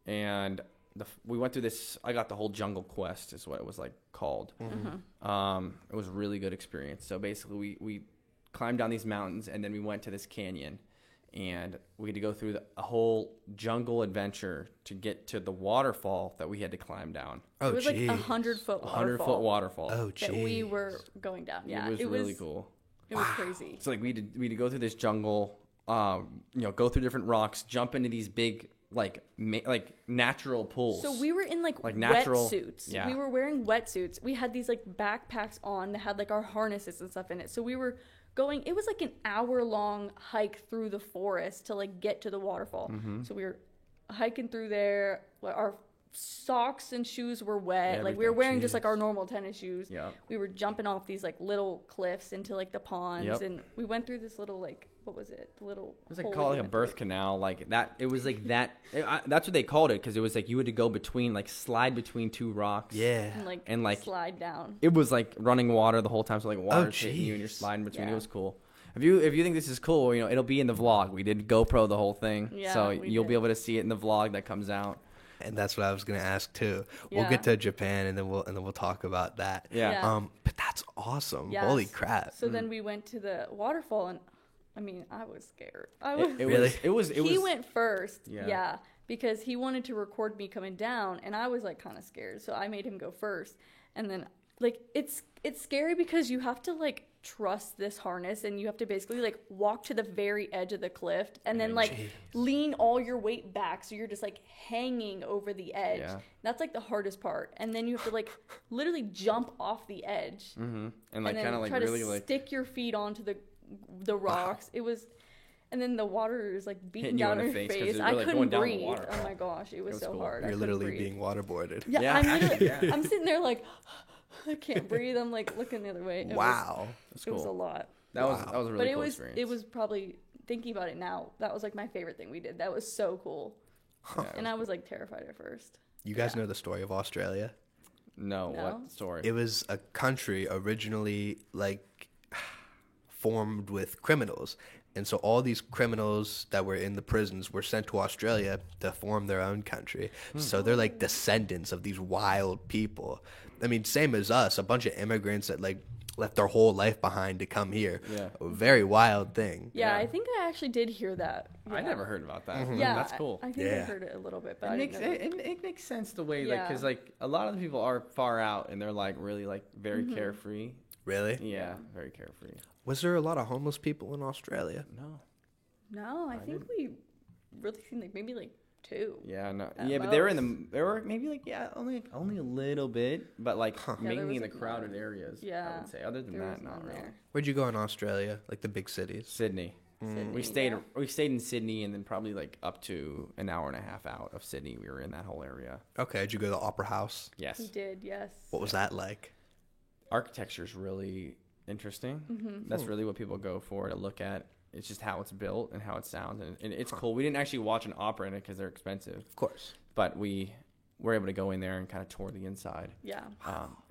and we went through this. I got the whole jungle quest, is what it was like called. It was a really good experience. So basically, we climbed down these mountains, and then we went to this canyon, and we had to go through a whole jungle adventure to get to the waterfall that we had to climb down. oh, It was like geez. 100-foot 100-foot waterfall. Oh, that geez. we were going down. Yeah, it was really cool. It was crazy. So like we had to go through this jungle, go through different rocks, jump into these big like natural pools. So we were in like natural wetsuits. Yeah. We were wearing wetsuits. We had these like backpacks on that had like our harnesses and stuff in it. So we were going. It was like an hour-long hike through the forest to like get to the waterfall. Mm-hmm. So we were hiking through there. Our socks and shoes were wet. Like we were Everything. wearing just like our normal tennis shoes. Yeah. We were jumping off these like little cliffs into like the ponds, Yep. and we went through this little like what was it? The little. It was like hole called we like a went through. birth canal, like that. It was like that. That's what they called it, because it was like you had to go between, like slide between two rocks. Yeah. And like like- slide down. It was like running water the whole time, so like water's hitting you and you're jeez. sliding between. Yeah. It was cool. If you think this is cool, it'll be in the vlog. We did GoPro the whole thing, Yeah, so we you'll did. be able to see it in the vlog that comes out. And that's what I was gonna ask too. We'll Yeah. get to Japan and then we'll talk about that. Yeah. Yeah. But that's awesome. Yes. Holy crap. So then we went to the waterfall, and I mean, I was scared. I was. Really? It was. He went first. Yeah. Yeah. Because he wanted to record me coming down, and I was like kind of scared, so I made him go first. And then like it's scary because you have to like trust this harness, and you have to basically like walk to the very edge of the cliff, and then like Jeez. lean all your weight back, so you're just like hanging over the edge. Yeah. That's like the hardest part, and then you have to like literally jump off the edge. Mm-hmm. And like and then kind of like try really to like stick your feet onto the rocks. It was, and then the water is like beating Hitting you down in your the face 'cause face. you're, I like, couldn't going down the breathe. waterfall. Oh my gosh, it was was so cool. hard. I You're couldn't literally breathe. being waterboarded. Yeah, Yeah, I'm, actually, literally, yeah. I'm sitting there like I can't breathe. I'm like looking the other way. Wow. That's It was a cool. lot, That was Wow. that was a really but it cool was experience. it was probably thinking about it now. That was like my favorite thing we did. That was so cool, Yeah, and I was like terrified at first. You guys Yeah. know the story of Australia? no, No? what story? It was a country originally like formed with criminals. And so all these criminals that were in the prisons were sent to Australia to form their own country. So they're like descendants of these wild people. I mean, same as us, a bunch of immigrants that like left their whole life behind to come here. Yeah. A very wild thing. Yeah, Yeah. I think I actually did hear that. I Yeah. never heard about that. Yeah, That's cool. I think I Yeah. heard it a little bit, but It I makes didn't know. it makes sense the way Yeah. because like a lot of the people are far out and they're like really like very Mm-hmm. carefree. Really? Yeah, very carefree. Was there a lot of homeless people in Australia? No. No, I think we really seen like maybe like 2. Yeah, no. At Yeah, but they were in most. there were maybe like only a little bit, but like there mainly in was, the like, crowded one. areas. I Yeah, would say. Other than There that, was not none really. there. Where'd you go in Australia? Like the big cities? Sydney. Sydney, We stayed yeah. we stayed in Sydney and then probably like up to an hour and a half out of Sydney. We were in that whole area. Okay, did you go to the Opera House? Yes. He did, yes. What was that like? Architecture is really interesting. Mm-hmm. That's really what people go for to look at It's just how it's built and how it sounds, and it's cool. We didn't actually watch an opera in it because they're expensive, Of course. but we were able to go in there and kind of tour the inside. Yeah.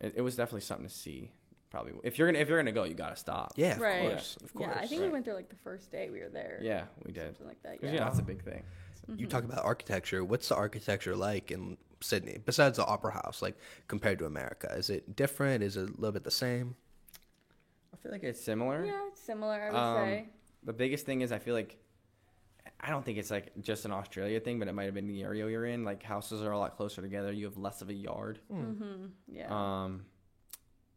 It was definitely something to see. Probably if you're gonna go, you gotta stop. Yeah, of Right. course. Of course. Yeah, I think we Right. went there like the first day we were there. Yeah, we did. Something like that. 'Cause, Yeah. that's a big thing. You talk about architecture. What's the architecture like in Sydney besides the Opera House? Like compared to America, is it different? Is it a little bit the same? I feel like it's similar. Yeah, it's similar, I would say. The biggest thing is I feel like I don't think it's like just an Australia thing, but it might have been the area you're in. Like houses are a lot closer together. You have less of a yard. Yeah.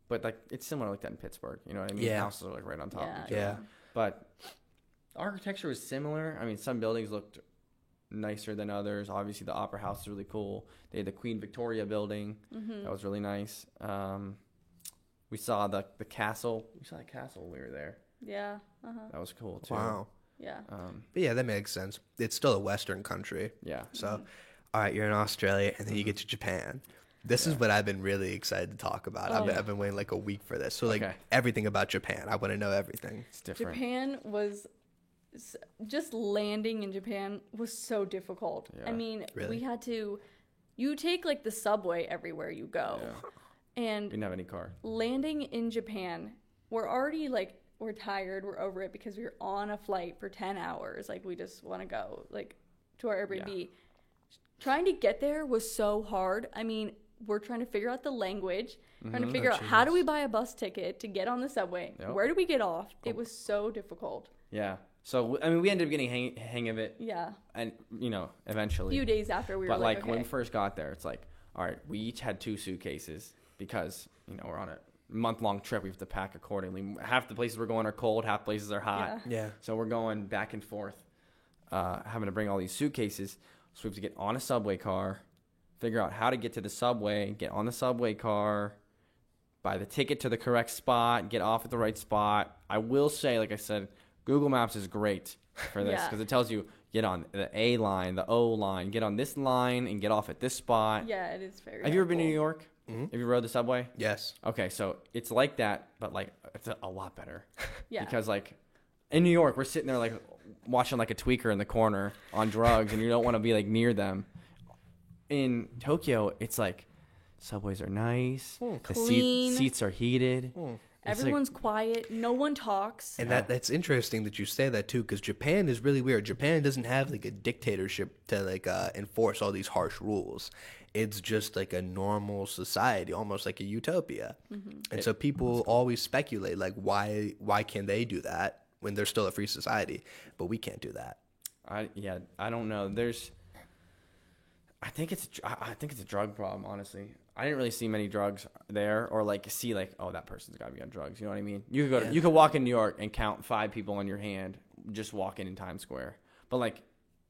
But like it's similar like that in Pittsburgh. You know what I mean? Yeah. Houses are like right on top Yeah. of each other. Yeah. But architecture was similar. I mean, some buildings looked nicer than others. Obviously, the Opera House is really cool. They had the Queen Victoria building. That was really nice. We saw the castle. We saw the castle when we were there. Yeah. Uh-huh. That was cool too. Wow. Yeah. But yeah, that makes sense. It's still a Western country. Yeah. So, all right, you're in Australia, and then you get to Japan. This is what I've been really excited to talk about. I've been waiting like a week for this. So, like, Okay. everything about Japan. I want to know everything. It's different. Japan was just landing in Japan was so difficult. Yeah. I mean, Really? we had to you take like the subway everywhere you go. Yeah. We And didn't have any car. landing in Japan, we're already like we're tired, we're over it because we were on a flight for 10 hours. Like we just want to go like to our Airbnb. Yeah. Trying to get there was so hard. I mean, we're trying to figure out the language, trying to figure Oh, out how do jeez. we buy a bus ticket to get on the subway? Yep. Where do we get off? It was so difficult. Yeah. So I mean, we ended up getting hang of it, Yeah. and A eventually. few days after we were But like okay. when we first got there, it's like, all right, we each had 2 suitcases because we're on a month-long trip. We have to pack accordingly. Half the places we're going are cold, half places are hot. Yeah. Yeah. So we're going back and forth, having to bring all these suitcases. So we have to get on a subway car, figure out how to get to the subway, get on the subway car, buy the ticket to the correct spot, get off at the right spot. I will say, like I said, Google Maps is great for this Yeah. because it tells you get on the A line, the O line, get on this line, and get off at this spot. Yeah, it is very Have you ever been to New helpful. York? Have you rode the subway? Yes. Okay, so it's like that, but like it's a lot better. Yeah. Because like in New York, we're sitting there like watching like a tweaker in the corner on drugs, and you don't want to be like near them. In Tokyo, it's like subways are nice, the Clean. seats are heated. It's like- Everyone's quiet. No one talks. And that's interesting that you say that too, because Japan is really weird. Japan doesn't have like a dictatorship to like enforce all these harsh rules. It's just like a normal society, almost like a utopia. And so people always speculate like why can't they do that when they're still a free society, but we can't do that. I don't know. I think it's a drug problem, honestly. I didn't really see many drugs there, or like see like, oh, that person's got to be on drugs. You know what I mean? You could go you could walk in New York and count 5 people on your hand just walking in Times Square. But like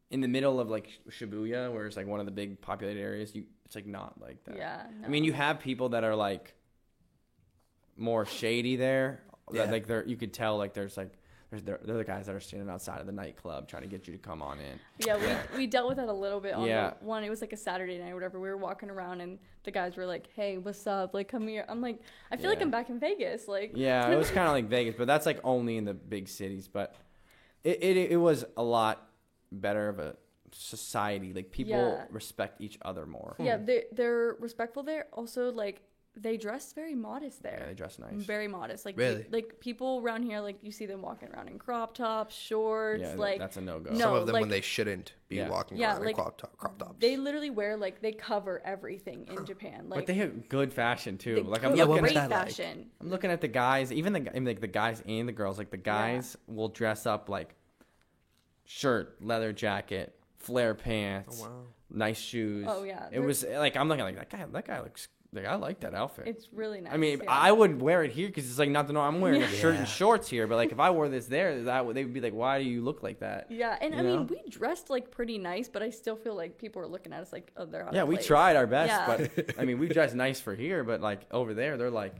in the middle of like Shibuya, where it's like one of the big populated areas, it's like not like that. Yeah. I mean, you have people that are like more shady there. Yeah. That, like you could tell like they're the guys that are standing outside of the nightclub trying to get you to come on in. Yeah, we dealt with that a little bit on Yeah. the one. It was like a Saturday night or whatever. We were walking around and the guys were like, "Hey, what's up? Like, come here." I'm like, I feel like Yeah. I'm back in Vegas. Like, Yeah, it was kind of like Vegas, but that's like only in the big cities. But it was a lot better of a society. Like people Yeah. respect each other more. yeah, they're respectful there. Also, like, they dress very modest there. Yeah, they dress nice. Very modest. Like, Really? like people around here, like you see them walking around in crop tops, shorts. Yeah, like, that's a no-go. No, Some of them like- when they shouldn't be Yeah. walking Yeah, around like, in crop tops. they literally wear like they cover everything in Japan. Like, But they have good fashion too. they Like cover Yeah, what was great that like? fashion. I'm looking at the guys, even the guys and the girls. Like the guys will dress up like shirt, leather jacket, flare pants, wow. nice shoes. Oh, yeah, It they're- was like I'm looking like that guy looks like I like that outfit. It's really nice. I mean, yeah. I would wear it here because it's like not the norm. I'm wearing a shirt Yeah. and shorts here, but like if I wore this there, they would be like, "Why do you look like that?" Yeah, and You I know? mean, we dressed like pretty nice, but I still feel like people are looking at us like, oh, they're out Yeah, of we place. tried our best, Yeah. but I mean, we dressed nice for here, but like over there, they're like,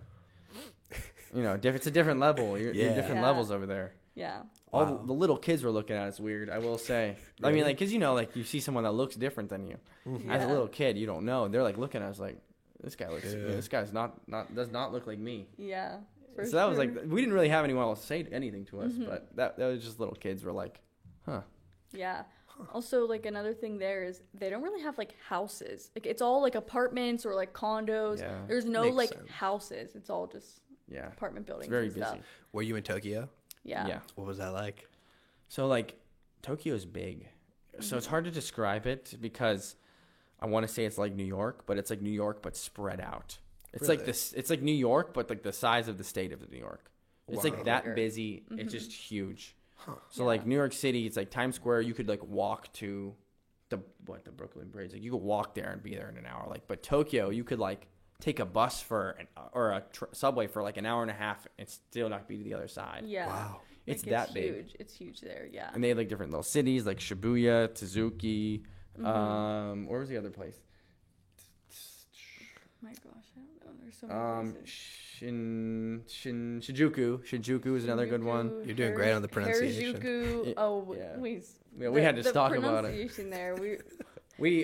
it's a different level. You're Yeah. different Yeah. levels over there. Yeah, All Wow. the little kids were looking at us weird. I will say. I mean, like, cause like you see someone that looks different than you. As a Yeah. little kid, you don't know. They're like looking at us like, this guy looks. Yeah. This guy's not does not look like me. yeah. For So that was sure. like, we didn't really have anyone else say anything to us, Mm-hmm. but that was just little kids were like, huh. Yeah. Also, like another thing there is they don't really have like houses. Like it's all like apartments or like condos. Yeah. There's no Makes like sense. houses. It's all just Yeah. apartment buildings. It's very and stuff. busy. Were you in Tokyo? Yeah. Yeah. What was that like? So like Tokyo's big. So it's hard to describe it because I want to say it's like New York, but it's like New York but spread out. It's like Really? this it's like New York but like the size of the state of New York. It's Wow. like that Bigger. busy. It's just huge. Huh. So Yeah. like New York City, it's like Times Square, you could like walk to the Brooklyn Bridge. Like you could walk there and be there in an hour. Like but Tokyo, you could like take a bus or a subway for like an hour and a half and still not be to the other side. Yeah. Wow. It's Like, that big. huge. It's huge there. Yeah. And they have like different little cities like Shibuya, Tsuzuki. Where was the other place? My gosh, I don't know. There's so many places. Shinjuku. Shinjuku is another good one. Shinjuku, You're doing great on the pronunciation. Harajuku. Yeah. Oh, Yeah. we had to talk about it. The pronunciation there. We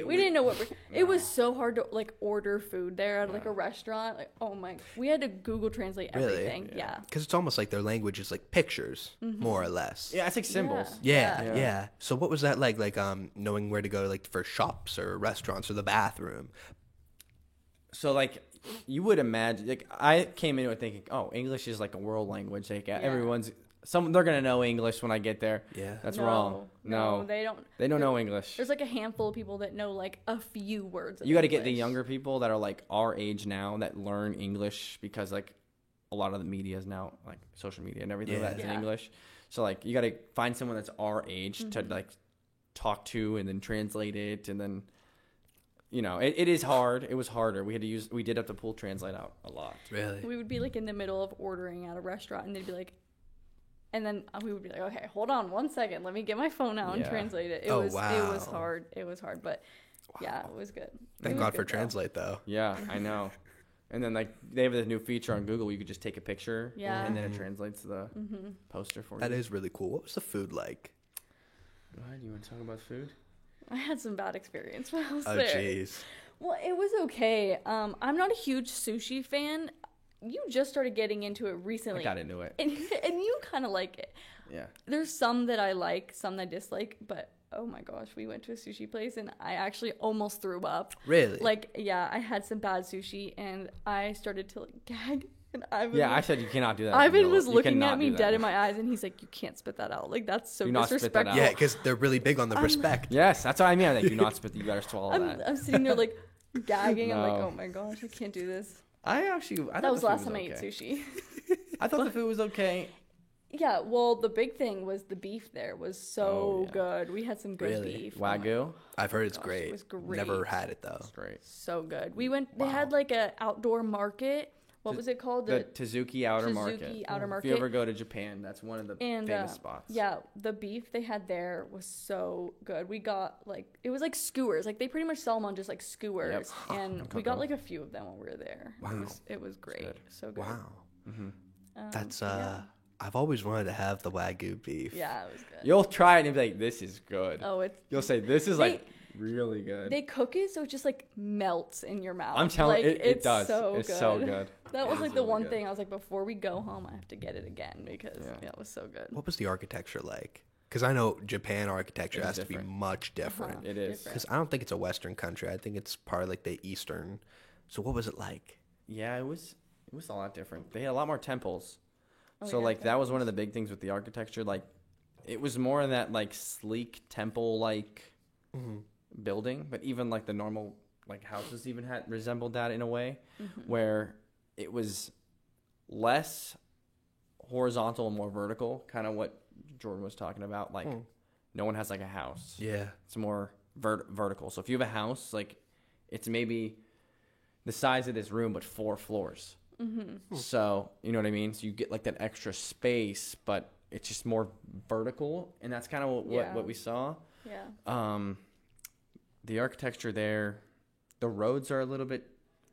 We didn't know what. It was so hard to like order food there at like a restaurant. Like, oh my, we had to Google Translate Really? everything. Yeah. Because it's almost like their language is like pictures, Mm-hmm. more or less. Yeah, it's like symbols. Yeah, Yeah. yeah. So what was that like? Like knowing where to go, like for shops or restaurants or the bathroom. So like you would imagine, like I came into it thinking, oh, English is like a world language. Like everyone's they're gonna know English when I get there. Yeah. That's No, wrong. No, they don't. they don't know English. There's like a handful of people that know like a few words. Of You got to get the English. younger people that are like our age now that learn English because like a lot of the media is now like social media and everything that's in Yeah. English. So like you got to find someone that's our age to Mm-hmm. like talk to and then translate it and then it is hard. It was harder. We did have to pull translate out a lot. Really? We would be like in the middle of ordering at a restaurant, and they'd be like, and then we would be like, okay, hold on 1 second, let me get my phone out and Yeah. translate it. It Oh, was it was wow. hard. It was hard, but yeah, it was good. Thank It was God for good, though. Translate, though. Yeah, I know. And then like they have this new feature on Google where you could just take a picture Yeah. and then it translates the poster for That you. is really cool. What was the food like? Go ahead. You want to talk about food? I had some bad experience when I was Oh, there. jeez. Well, it was okay. I'm not a huge sushi fan. You just started getting into it recently. I got into it. And you kind of like it. Yeah. There's some that I like, some that I dislike, but oh my gosh, we went to a sushi place and I actually almost threw up. Really? Like, yeah, I had some bad sushi and I started to like gag. And Ivan, Yeah, I said you cannot do that. Ivan was You looking cannot at me do that. dead in my eyes and he's like, you can't spit that out. Like, that's so Do not spit that disrespectful. out. Yeah, because they're really big on the respect. Yes, that's what I mean. Like, do not spit. You better swallow that. I'm sitting there like gagging. I'm like, No. oh my gosh, I can't do this. I That thought was the the food last time I ate okay. sushi. I thought the food was okay. Yeah, well, the big thing was the beef there was so Oh, yeah. good. We had some good Really? beef. Oh my Wagyu. I've heard it's gosh, great. it was great. Never had it, though. That's great. So good. We went. They had like a outdoor market. What was it called? The Tsuzuki Outer Tsuzuki Market. Outer If Market. you ever go to Japan, that's one of the And famous spots. yeah, the beef they had there was so good. We got like it was like skewers. Like they pretty much sell them on just like skewers, and we got like a few of them when we were there. Wow. It was great. good. So good. Wow. Um, That's, yeah. I've always wanted to have the Wagyu beef. Yeah, it was good. You'll try it and be like, "This is good." Oh, it's You'll say, "This is They- like really good." they cook it so it just like melts in your mouth. I'm telling like, it does. So It's good. so good. That was It like is the really one good. thing I was like, before we go home, I have to get it again because Yeah. it was so good. What was the architecture like? Because I know Japan architecture It has is to be different. much different. Uh-huh. It is. Different. Because I don't think it's a Western country. I think it's part of like the Eastern. So what was it like? Yeah, it was a lot different. They had a lot more temples. Oh, So yeah, like that was one of the big things with the architecture. Like it was more in that like sleek temple like building, but even like the normal like houses even had resembled that in a way, where it was less horizontal and more vertical, kind of what Jordan was talking about. Like no one has like a house. Yeah. It's more vertical. So if you have a house, like it's maybe the size of this room, but 4 floors. So you know what I mean. So you get like that extra space, but it's just more vertical, and that's kind of what we saw. Yeah. The architecture there, the roads are a little bit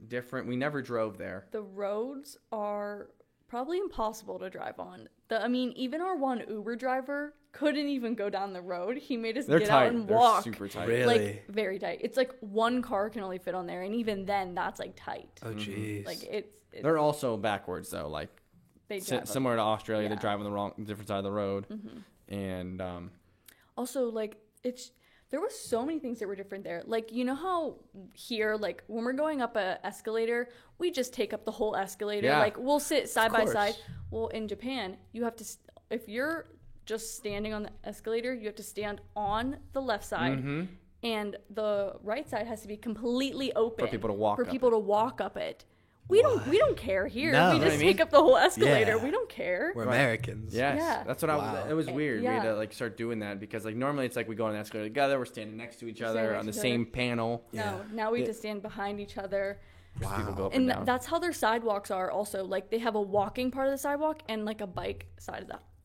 different. We never drove there. The roads are probably impossible to drive on. I mean, even our one Uber driver couldn't even go down the road. He made us They're get tight. out and They're walk. super tight. Really? Like very tight. It's like one car can only fit on there, and even then, that's like tight. Oh, jeez. Like it's They're also backwards though. Like they drive similar to Australia. They Yeah. drive on the different side of the road, Mm-hmm. and Also, like, there were so many things that were different there. Like, you know how here, like, when we're going up a escalator, we just take up the whole escalator. Yeah. Like, we'll sit side by course. side. Well, in Japan, you have to, if you're just standing on the escalator, you have to stand on the left side. Mm-hmm. And the right side has to be completely open For people to walk for up people to walk up it. We don't care here. No. We You know just what I mean? take up the whole escalator. Yeah. We don't care. We're Right. Americans. yes, Yeah. that's what Wow. it was weird. We had Yeah. to like start doing that because like normally it's like we go on the escalator together, we're standing next to each Standing other next on the to each same other. panel. No, Yeah. now we have Yeah. to stand behind each other. Wow. People go up And and down. that's how their sidewalks are also. Like, they have a walking part of the sidewalk and, like, a bike side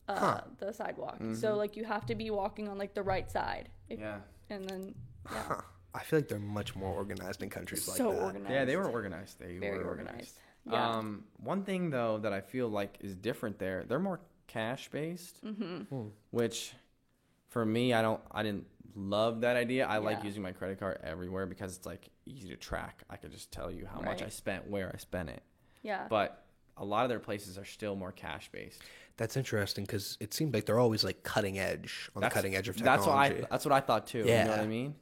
of the sidewalk. So, like, you have to be walking on, like, the right side. Yeah. And then, yeah. Huh. I feel like they're much more organized in countries like So that. organized. Yeah, they were organized. They Very were organized. Yeah. One thing though that I feel like is different there, they're more cash based, which for me, I didn't love that idea. I like Yeah. using my credit card everywhere because it's like easy to track. I could just tell you how much Right. I spent, where I spent it. Yeah. But a lot of their places are still more cash based. That's interesting because it seems like they're always like cutting edge on the cutting edge of technology. That's what I thought too. You know what I Yeah. mean?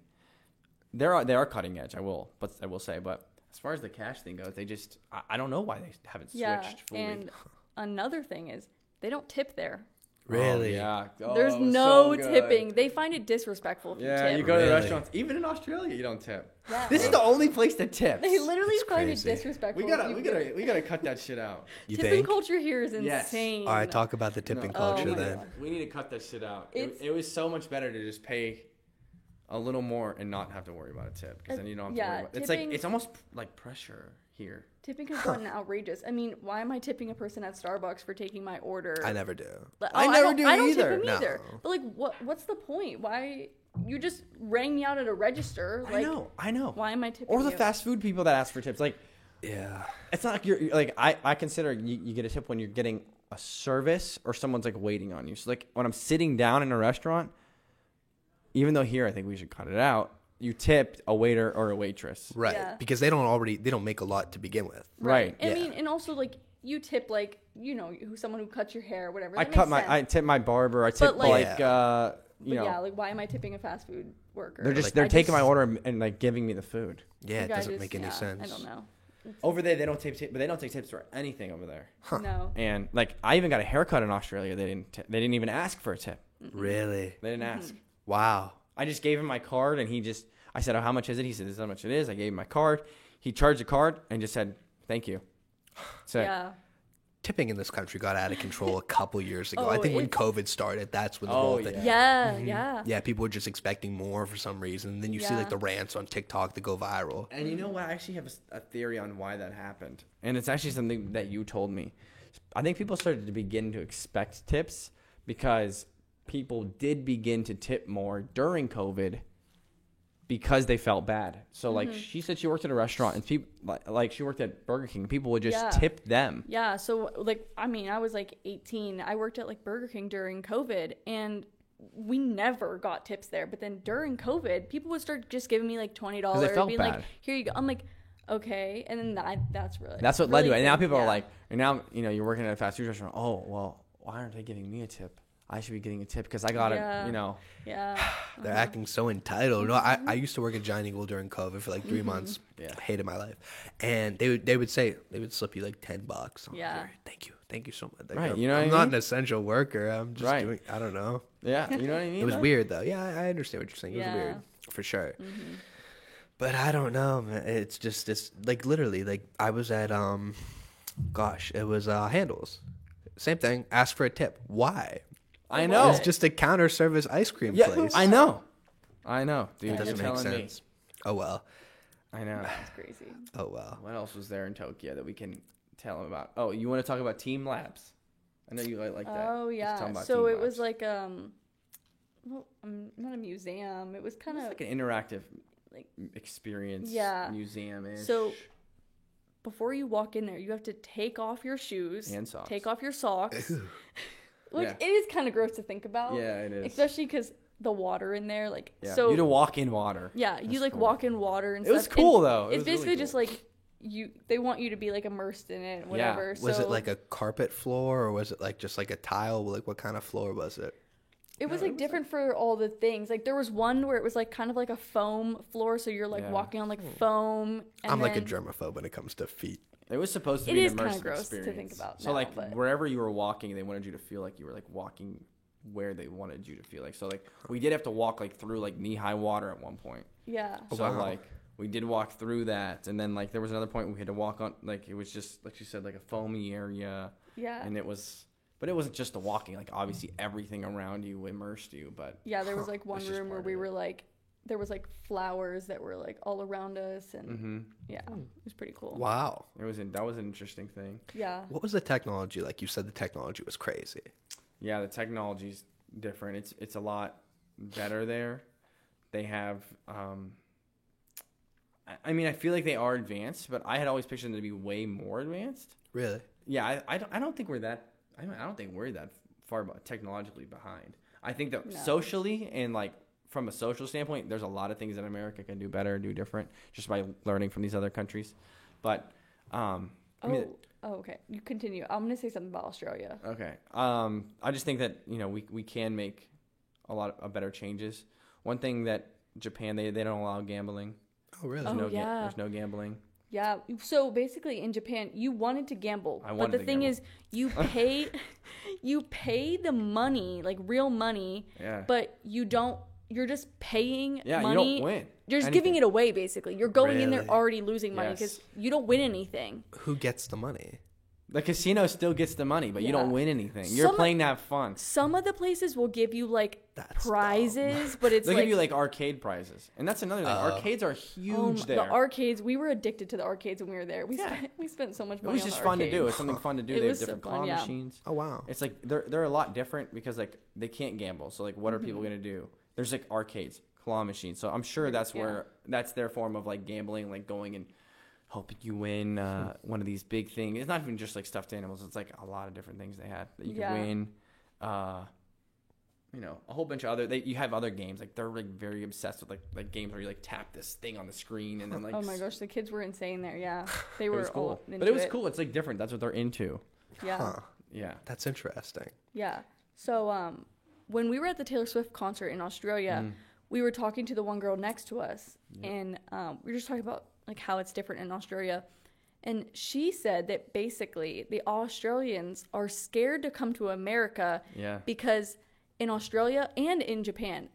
They are cutting edge. I will say, but as far as the cash thing goes, they just I don't know why they haven't yeah. switched fully. And another thing is, they don't tip there. Really? Oh, yeah. There's Oh, no so good. tipping. They find it disrespectful if Yeah, you you tip. go to the Really? restaurants. Even in Australia, you don't tip. Yeah, This is the only place that tips. They literally It's find crazy. it disrespectful. we gotta cut that shit out. You Tipping think? culture here is Yes. insane. All right, talk about the tipping No. culture Oh my then. God. We need to cut that shit out. It's- It was so much better to just pay a little more and not have to worry about a tip because then you don't have to Yeah, worry about it's like tipping- it's almost like pressure here. Tipping has gotten outrageous. I mean, why am I tipping a person at Starbucks for taking my order? I never do. Like, I never don't- do I don't either. tip him either. No. But like, what's the point? Why you just rang me out at a register? Like, I know. why am I tipping Or the you? fast food people that ask for tips. Like Yeah. it's not like you're like I consider you get a tip when you're getting a service or someone's like waiting on you. So like when I'm sitting down in a restaurant, even though here I think we should cut it out, you tipped a waiter or a waitress. Right. Yeah. Because they don't make a lot to begin with. Right. I Yeah. mean, and also like you tip like someone who cuts your hair or whatever. I That cut makes sense. I tip my barber. I tip like- like But you know yeah, like why am I tipping a fast food worker? they're just Like, they're I taking my just- order and like giving me the food. Yeah, like, it I doesn't just- make any yeah, sense. I don't know. Over there they don't take but they don't take tips for anything over there. No. And like I even got a haircut in Australia. They didn't even ask for a tip. Really? They didn't ask. Wow. I just gave him my card and I said, "Oh, how much is it?" He said, "This is how much it is." I gave him my card. He charged the card and just said, "Thank you." So Yeah. Tipping in this country got out of control a couple years ago. Oh, I think when it's- COVID started, that's when the Oh, whole thing. yeah. Yeah. Yeah, people were just expecting more for some reason. And then you see like Yeah. the rants on TikTok that go viral. And you know what? I actually have a theory on why that happened. And it's actually something that you told me. I think people started to begin to expect tips because people did begin to tip more during COVID because they felt bad. So, like, she said she worked at a restaurant and people, like she worked at Burger King. People would just Yeah. tip them. Yeah, so like I mean, I was like 18. I worked at like Burger King during COVID and we never got tips there. But then during COVID, people would start just giving me like $20 'Cause they felt being like, bad. "Here you go." I'm like, "Okay." And then that's really That's what led to it. really And now good. people are Yeah. like, and now, you're working at a fast food restaurant. Oh, well, why aren't they giving me a tip? I should be getting a tip because I got Yeah. it, Yeah. They're acting so entitled. No, I used to work at Giant Eagle during COVID for like 3 months. Yeah. Hated my life. And they would slip you like $10. I'm like, Yeah. "Here, thank you so much." Like, Right, I'm, you know what I'm I not mean? an essential worker. I'm just Right. doing. I don't know. Yeah, you know what I mean? It was weird though. Yeah, I understand what you're saying. It was Yeah. weird for sure. But I don't know, man. It's like literally like I was at it was Handles. Same thing. Ask for a tip. Why? I know. It's just a counter service ice cream Yeah, place. I know, dude. It You're doesn't make telling sense. Oh well. Me. I know. It's crazy. Oh well. What else was there in Tokyo that we can tell them about? Oh, you want to talk about Team Labs? I know you like that. Oh Let's tell 'em yeah. about So Team it was Labs. like well, not a museum. It was kind It's of like an interactive like experience. Yeah. Museum-ish. so. Before you walk in there, you have to take off your shoes, And socks. take off your socks, which Yeah. it is kind of gross to think about. Yeah, it is. Especially because the water in there, like Yeah. so. you to walk in water. Yeah, you That's like cool. walk in water and It was stuff. cool, And though. It It's was really basically just cool. like they want you to be like immersed in it, whatever. Yeah. Was so it like a carpet floor, or was it like just like a tile? Like what kind of floor was it? it was like different for all the things. Like there was one where it was like kind of like a foam floor, so you're like Yeah. walking on like foam. And I'm like a then- germaphobe when it comes to feet. It was supposed to It be is an kinda immersive gross to experience. think about So now, like but- wherever you were walking, they wanted you to feel like you were like walking where they wanted you to feel like. So like we did have to walk like through like knee-high water at one point. Yeah. Oh, So wow. like we did walk through that, and then like there was another point we had to walk on, like it was just like you said, like a foamy area, Yeah. and it wasn't just the walking. Like obviously everything around you immersed you, but Yeah, there was like one That's just room where part we of were it. like, there was like flowers that were like all around us, and mm-hmm. yeah, it was pretty cool. Wow. that was an interesting thing. Yeah. What was the technology like? You said the technology was crazy. Yeah, the technology's different. It's a lot better there. They have I mean, I feel like they are advanced, but I had always pictured them to be way more advanced. Really? Yeah, I don't think we're that I don't think we're that far technologically behind. I think that No. socially and like from a social standpoint, there's a lot of things that America can do better and do different just by learning from these other countries. But I mean, Okay. You continue. I'm gonna say something about Australia. okay. I just think that we can make a lot of better changes. One thing that Japan they don't allow gambling. Oh, really? Oh, yeah. There's no gambling. Yeah. So basically, in Japan, you wanted to gamble, I but wanted the to thing gamble. is, you pay the money, like real money, Yeah. but you don't. You're just paying Yeah, money. you don't win. You're just anything. giving it away, basically. You're going in there Really? already losing money Yes. because you don't win anything. Who gets the money? The casino still gets the money, but you don't Yeah. win anything. You're Some- playing to have fun. Some of the places will give you like That's prizes, but it's They like, give you like arcade prizes, and that's another thing. Arcades are huge there. the arcades. We were addicted to the arcades when we were there. We Yeah. spent so much It money. was on just the fun to do. arcades. It's something fun to do. It They have was so different fun, claw yeah. machines. Oh, wow. It's like they're a lot different because like they can't gamble. So like, what are Mm-hmm. people gonna do? There's like arcades, claw machines. So I'm sure that's where that's their form of like gambling, like going and hoping you win one of these big things. It's not even just like stuffed animals. It's like a lot of different things they had that you could Yeah. win. A whole bunch of other. You have other games like they're like very obsessed with like games where you like tap this thing on the screen and then like. Oh my gosh, the kids were insane there. Yeah, they It were was all cool, into but it was cool. It's like different. That's what they're into. Yeah, Huh. Yeah. That's interesting. yeah. So when we were at the Taylor Swift concert in Australia, we were talking to the one girl next to us, and we were just talking about like how it's different in Australia. And she said that basically the Australians are scared to come to America Yeah. because in Australia and in Japan,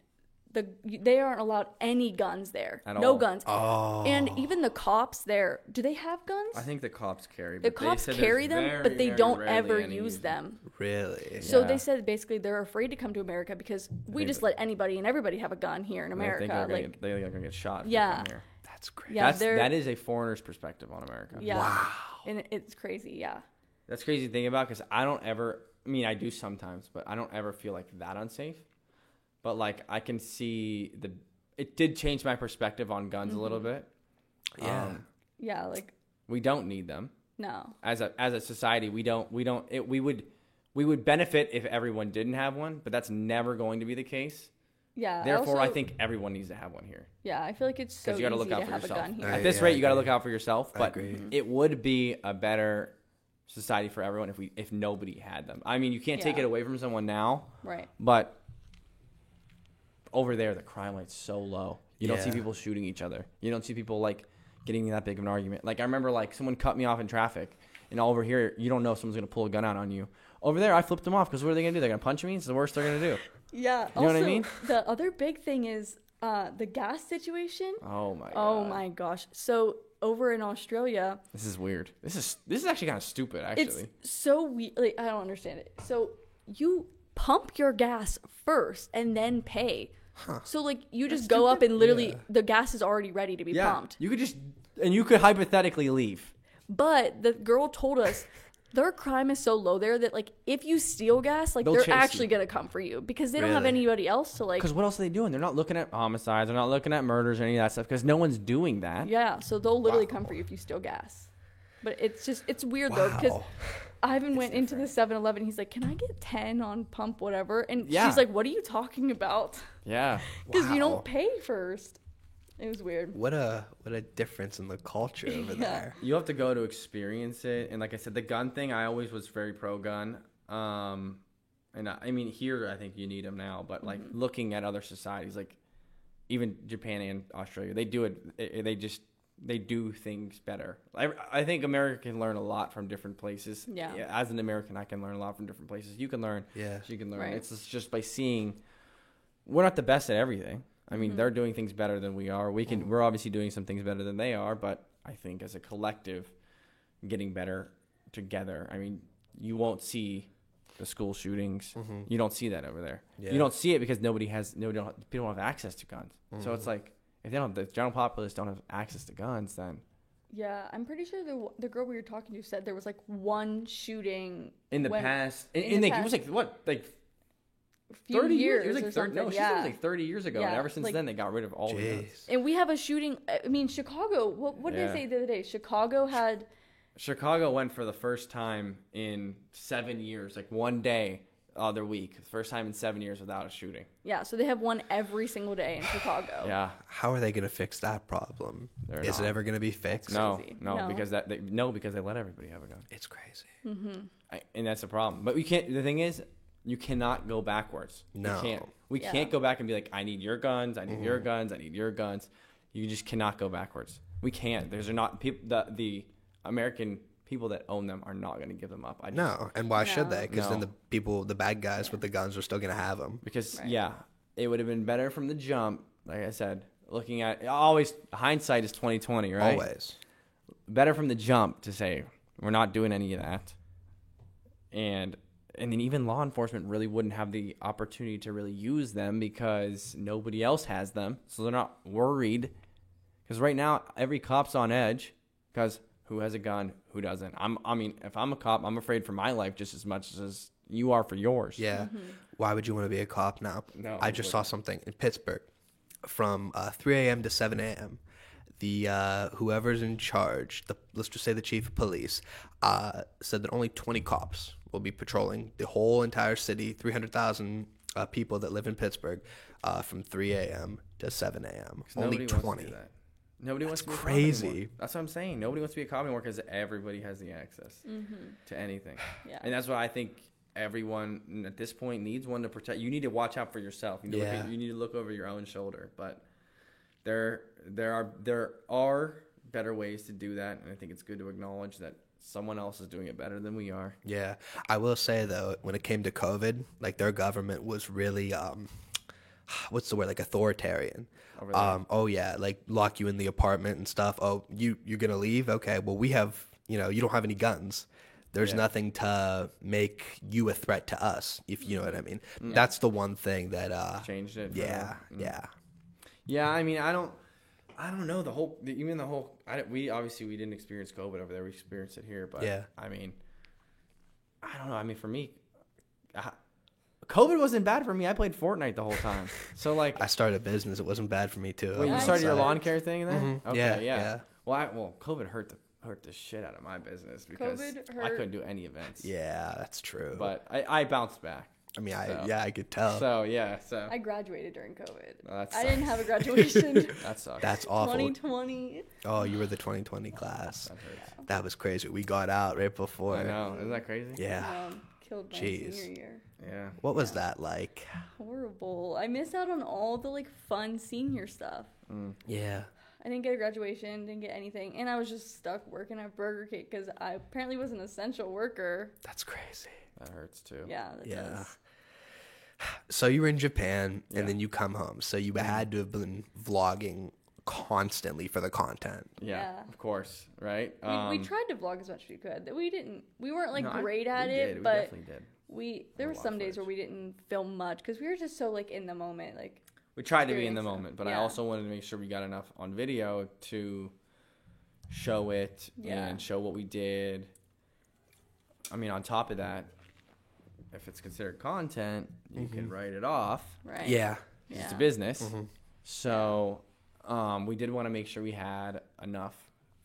they aren't allowed any guns there. At No all. guns. Oh. And even the cops there, do they have guns? I think the cops carry. The but they cops said carry there's them, very, but they very don't rarely ever any use used. them. Really? So Yeah. they said basically they're afraid to come to America because we just let anybody and everybody have a gun here in They America. think they're gonna Like, they're gonna get shot. If they Yeah. come here. That's great. yeah, That is a foreigner's perspective on America. yeah, Wow. and it's crazy. Yeah, That's crazy to think about because I don't ever. I mean, I do sometimes, but I don't ever feel like that unsafe. But like, I can see it did change my perspective on guns a little bit. Yeah. yeah, like We don't need them no, as a society. We would benefit if everyone didn't have one, but that's never going to be the case. yeah. Therefore, I also- think everyone needs to have one here. yeah, I feel like it's so Because you got to easy look out to for have yourself. a gun here. I- At this yeah, rate, I you got to agree. look out for yourself. I But agree. it would be a better society for everyone if nobody had them. I mean, you can't take Yeah. it away from someone now, Right. but over there, the crime rate's so low. You don't see Yeah. people shooting each other. You don't see people like getting in that big of an argument. Like I remember, like someone cut me off in traffic, and over here, you don't know if someone's gonna pull a gun out on you. Over there, I flipped them off because what are they gonna do? They're gonna punch me. It's the worst they're gonna do. Yeah. You know what I also, mean? The other big thing is the gas situation. Oh my god. Oh my gosh. So over in Australia, This is weird. This is actually kind of stupid. Actually. it's so weird. Like, I don't understand it. So you pump your gas first and then pay. So like you just go up and literally the gas is already ready to be pumped. You could hypothetically leave. But the girl told us their crime is so low there that like if you steal gas, like They'll they're chase actually you. gonna come for you because they don't have Really? anybody else to like. Because what else are they doing? They're not looking at homicides. They're not looking at murders or any of that stuff. Because no one's doing that. Yeah, so they'll literally Wow. come for you if you steal gas. But it's weird though because Wow. Ivan went into the 7-Eleven. He's like, "Can I get 10 on pump whatever?" And Yeah. she's like, "What are you talking about?" Yeah. Because you Wow. don't pay first. It was weird. What a difference in the culture over there. You have to go to experience it. And like I said, the gun thing, I always was very pro gun. And I mean, here I think you need them now, but like looking at other societies, like even Japan and Australia, they do it. They do things better. I think America can learn a lot from different places. Yeah. As an American, I can learn a lot from different places. You can learn. Yeah. You can learn. Right. It's just by seeing. We're not the best at everything. I mean, they're doing things better than we are. We're obviously doing some things better than they are, but I think as a collective, getting better together. I mean, you won't see the school shootings. You don't see that over there. Yeah. You don't see it because people don't have access to guns. So it's like if the general populace don't have access to guns, then Yeah, I'm pretty sure the girl we were talking to said there was like one shooting in the when- past, in the it was past- like what, like a few 30 years? years It was or like 30. something. No, she yeah. said it was like 30 years ago, and Yeah, ever since like- then they got rid of all the guns. Jeez. And we have a shooting. I mean, Chicago. What did Yeah. they say the other day? Chicago had. Chicago went for the first time in 7 years, like one day other week, first time in 7 years without a shooting. Yeah, so they have one every single day in Chicago. Yeah, How are they going to fix that problem? They're Is not. it ever going to be fixed? no, crazy. no, No. because because they let everybody have a gun, It's crazy. and that's the problem. But we can't. The thing is, you cannot go backwards. No. You can't. We Yeah. can't go back and be like, I need your guns, I need your guns, I need your guns. You just cannot go backwards. We can't. There's not people. The American people that own them are not going to give them up. No, and why should No. they? Because then No. the bad guys with the guns are still going to have them. Because Right. yeah, it would have been better from the jump. Like I said, looking at always hindsight is 20/20, right? Always. Better from the jump to say we're not doing any of that, and then even law enforcement really wouldn't have the opportunity to really use them because nobody else has them, so they're not worried. Because right now every cop's on edge because who has a gun, who doesn't. I mean, if I'm a cop, I'm afraid for my life just as much as you are for yours. Yeah. Why would you want to be a cop now? No, I just saw something in Pittsburgh from 3 a.m. to 7 a.m. The whoever's in charge, let's just say the chief of police, said that only 20 cops will be patrolling the whole entire city, 300,000 people that live in Pittsburgh, from 3 a.m. to 7 a.m. Only Nobody wants to 20. do that. Nobody wants to be a cop crazy. anymore. That's what I'm saying. Nobody wants to be a cop anymore because everybody has the access to anything. Yeah. And that's why I think everyone at this point needs one to protect. You need to watch out for yourself. You need to look over your own shoulder. But there are better ways to do that, and I think it's good to acknowledge that someone else is doing it better than we are. Yeah. I will say, though, when it came to COVID, like, their government was really, what's the word, like, authoritarian. Over there. Oh, yeah, like, lock you in the apartment and stuff. Oh, you're going to leave? Okay, well, we have, you don't have any guns. There's Yeah. nothing to make you a threat to us, if you know what I mean. That's the one thing that, Changed it. for yeah, them. yeah. Yeah, I mean, I don't know we obviously we didn't experience COVID over there. We experienced it here, but Yeah. I mean, I don't know. I mean, for me, COVID wasn't bad for me. I played Fortnite the whole time. So like, I started a business. It wasn't bad for me, too. wait, you Nice. started your lawn care thing then? Mhm. Okay, Yeah, yeah. yeah. Well, COVID hurt the shit out of my business because COVID I hurt- couldn't do any events. Yeah, that's true. But I bounced back. I mean, so- I could tell. So yeah, so I graduated during COVID. Oh, that I didn't sucks. have a graduation. that sucks. That's awful. 2020. Oh, you were the 2020 class. That hurts. That was crazy. We got out right before. I know. Isn't that crazy? Yeah. Killed my Jeez. senior year. Yeah. What was that like? Horrible. I missed out on all the like fun senior stuff. Yeah. I didn't get a graduation, didn't get anything, and I was just stuck working at Burger King because I apparently was an essential worker. That's crazy. That hurts too. Yeah, that Yeah. does. So you were in Japan and Yeah. then you come home. So you had to have been vlogging constantly for the content. Yeah, Yeah. of course, right? We tried to vlog as much as we could. We weren't like no, great at we it, did. We but definitely did. there A were lot some of days where footage. we didn't film much because we were just so like in the moment. Like We tried to be in the experience, moment, but I yeah. also wanted to make sure we got enough on video to show it Yeah. and show what we did. I mean, on top of that, if it's considered content, you can write it off. right. Yeah. It's a business. Mm-hmm. So we did want to make sure we had enough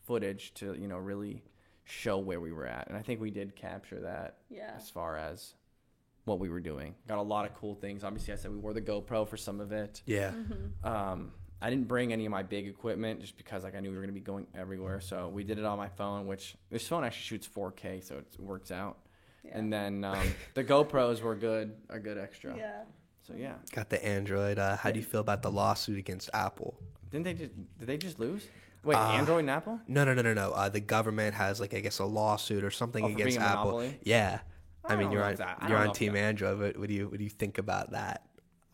footage to, really show where we were at. And I think we did capture that Yeah. as far as what we were doing. Got a lot of cool things. Obviously, I said we wore the GoPro for some of it. Yeah. Mm-hmm. I didn't bring any of my big equipment just because like I knew we were gonna be going everywhere. So we did it on my phone, which this phone actually shoots 4K, so it works out. Yeah. And then the GoPros were a good extra. Yeah. So yeah, Got the Android. How do you feel about the lawsuit against Apple? did they just lose? Wait, Android and Apple? No. The government has like I guess a lawsuit or something Oh, for against being a Apple. monopoly? Yeah. I don't mean, know about that. I you're don't on know if Team that- Android. But what do you think about that?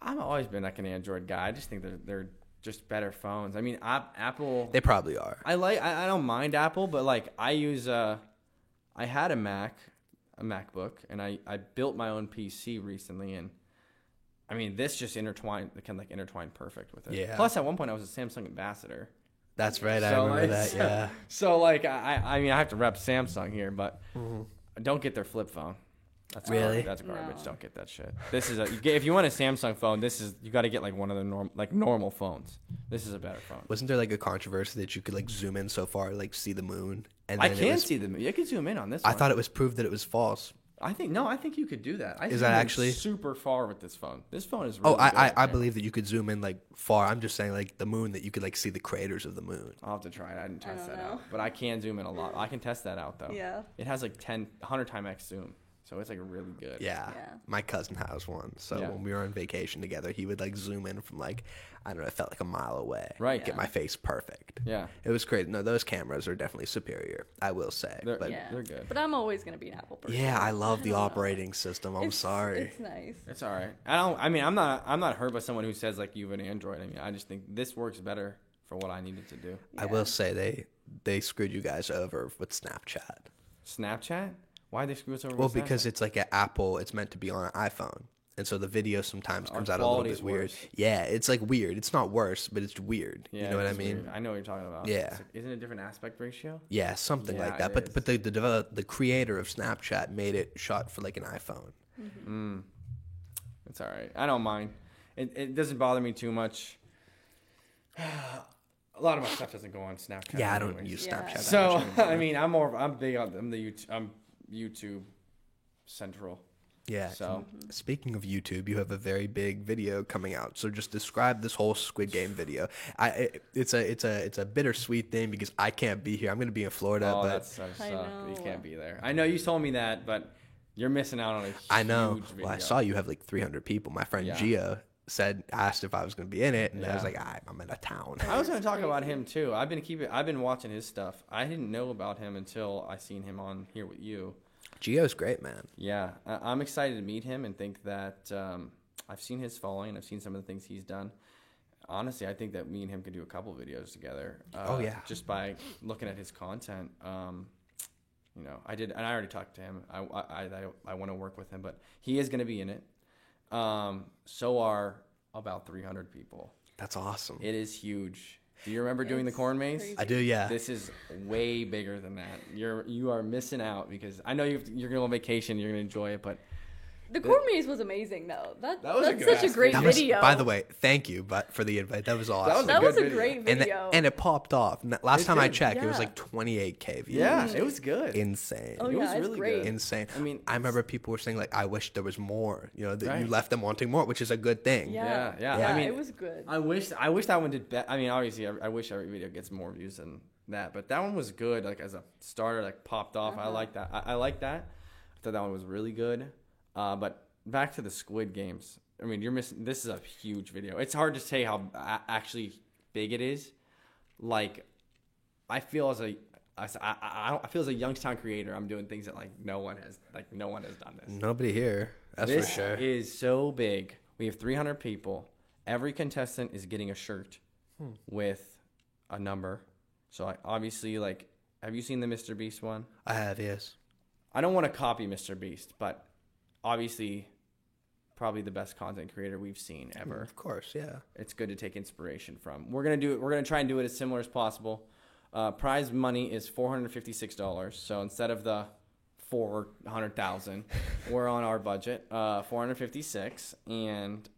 I've always been like an Android guy. I just think they're just better phones. I mean, Apple. They probably are. I don't mind Apple, but like I use I had a MacBook, and I built my own PC recently, and I mean this just intertwined perfect with it. Yeah. Plus, at one point, I was a Samsung ambassador. That's right. I So, remember like, that. Yeah. So like I mean I have to rep Samsung here, but don't get their flip phone. That's Really? That's garbage. No. Don't get that shit. This is if you want a Samsung phone, you got to get like one of the normal phones. This is a better phone. Wasn't there like a controversy that you could like zoom in so far, like see the moon? And I then can see them. You can zoom in on this. I one. thought it was proved that it was false. I think you could do that. I Is zoomed that in actually- super far with this phone? This phone is. Oh, Really good. I believe that you could zoom in like far. I'm just saying like the moon, that you could like see the craters of the moon. I'll have to try it. I didn't test don't that know. out, but I can zoom in a lot. I can test that out though. Yeah. It has like 100 times X zoom, so it's like really good. Yeah. Yeah. My cousin has one. So Yeah. when we were on vacation together, he would like zoom in from like, I don't know, it felt like a mile away. Right. Get my face perfect. Yeah. It was crazy. No, those cameras are definitely superior, I will say. They're- But Yeah. They're good. But I'm always gonna be an Apple person. yeah, I love the don't know. operating system. I'm It's- sorry. It's nice. It's all right. I'm not hurt by someone who says like you have an Android. I mean, I just think this works better for what I needed to do. I will say they screwed you guys over with Snapchat. Snapchat? Why they screw us over? Well, with because Snapchat? it's like an Apple, it's meant to be on an iPhone. And so the video sometimes Our comes out a little quality's bit weird. worse. Yeah, it's like weird. It's not worse, but it's weird. Yeah, You know what I it's mean? weird. I know what you're talking about. Yeah. It's like, isn't it a different aspect ratio? Yeah, something Yeah, like that. it But is. the creator of Snapchat made it shot for like an iPhone. It's all right. I don't mind. It doesn't bother me too much. A lot of my stuff doesn't go on Snapchat. Yeah, I don't anyways. use Yeah. Snapchat. that So much anymore. I mean, I'm big on I'm YouTube central. Yeah. So Speaking of YouTube, you have a very big video coming out. So just describe this whole Squid Game video. It's a bittersweet thing because I can't be here. I'm going to be in Florida, oh, but that sucks. I You know. can't be there. I know you told me that, but you're missing out on a huge I know. video. Well, I saw you have like 300 people. My friend Yeah. Gio asked if I was going to be in it, and I was Yeah. like, I'm in a town. I was going to talk Crazy. about him too. I've been watching his stuff. I didn't know about him until I seen him on here with you. Gio's great, man. Yeah, I'm excited to meet him and think that I've seen his following and I've seen some of the things he's done. Honestly, I think that me and him could do a couple videos together. Oh, yeah. Just by looking at his content. You know, I did, and I already talked to him. I want to work with him, but he is going to be in it. So are about 300 people. That's awesome. It is huge. Do you remember doing the It's corn maze? crazy. I do, yeah. This is way bigger than that. You are missing out because I know you're going to go on vacation. You're going to enjoy it, but The corn maze was amazing though. That was That's a good such a ass great That was, video. by the way, thank you, but for the invite. That was awesome. that good was a video. great and, video. and it popped off. Last It time I did, checked, it was yeah. like 28K views. yeah, it was good. Insane. Oh It yeah, was it's really great. good. Insane. I mean, I remember people were saying like, "I wish there was more." You know, that you Right. left them wanting more, which is a good thing. Yeah, Yeah. I mean, it was good. I wish that one did. I mean, obviously, I wish every video gets more views than that, but that one was good. Like as a starter, like popped off. I like that. I like that. I thought that one was really good. But back to the Squid Games. I mean, you're missing. This is a huge video. It's hard to say how actually big it is. Like, I feel as a Youngstown creator, I'm doing things that no one has done this. Nobody here. That's This for sure. is so big. We have 300 people. Every contestant is getting a shirt with a number. So I obviously have you seen the Mr. Beast one? I have, yes. I don't want to copy Mr. Beast, but obviously probably the best content creator we've seen ever. Of course, yeah. It's good to take inspiration from. We're gonna try and do it as similar as possible. Prize money is $456. So instead of the $400,000, we're on our budget, $456. And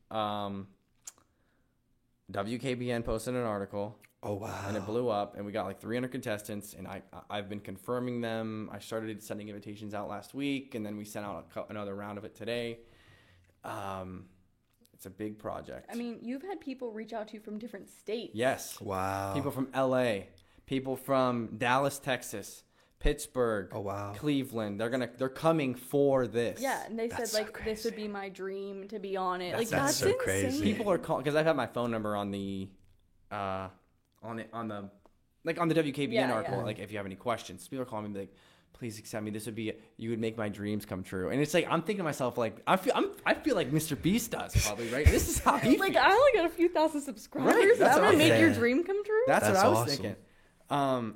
WKBN posted an article. Oh wow. And it blew up, and we got 300 contestants, and I've been confirming them. I started sending invitations out last week, and then we sent out another round of it today. It's a big project. I mean, you've had people reach out to you from different states. yes. Wow. People from LA, people from Dallas, Texas, Pittsburgh, Oh, wow. Cleveland. They're coming for this. Yeah, and they said That's so like this would crazy. be my dream to be on it. That's That's so insane. crazy. People are calling because I've had my phone number on the on the WKBN Yeah, article. yeah. Like, if you have any questions, people are calling me like, please accept me. This would be, you would make my dreams come true. And it's like, I'm thinking to myself, like, I feel like Mr. Beast does probably, right? This is how he Like feels. I only got a few thousand subscribers. Right, that's That what would I- make your Yeah. dream come true. That's what That's I was awesome. thinking.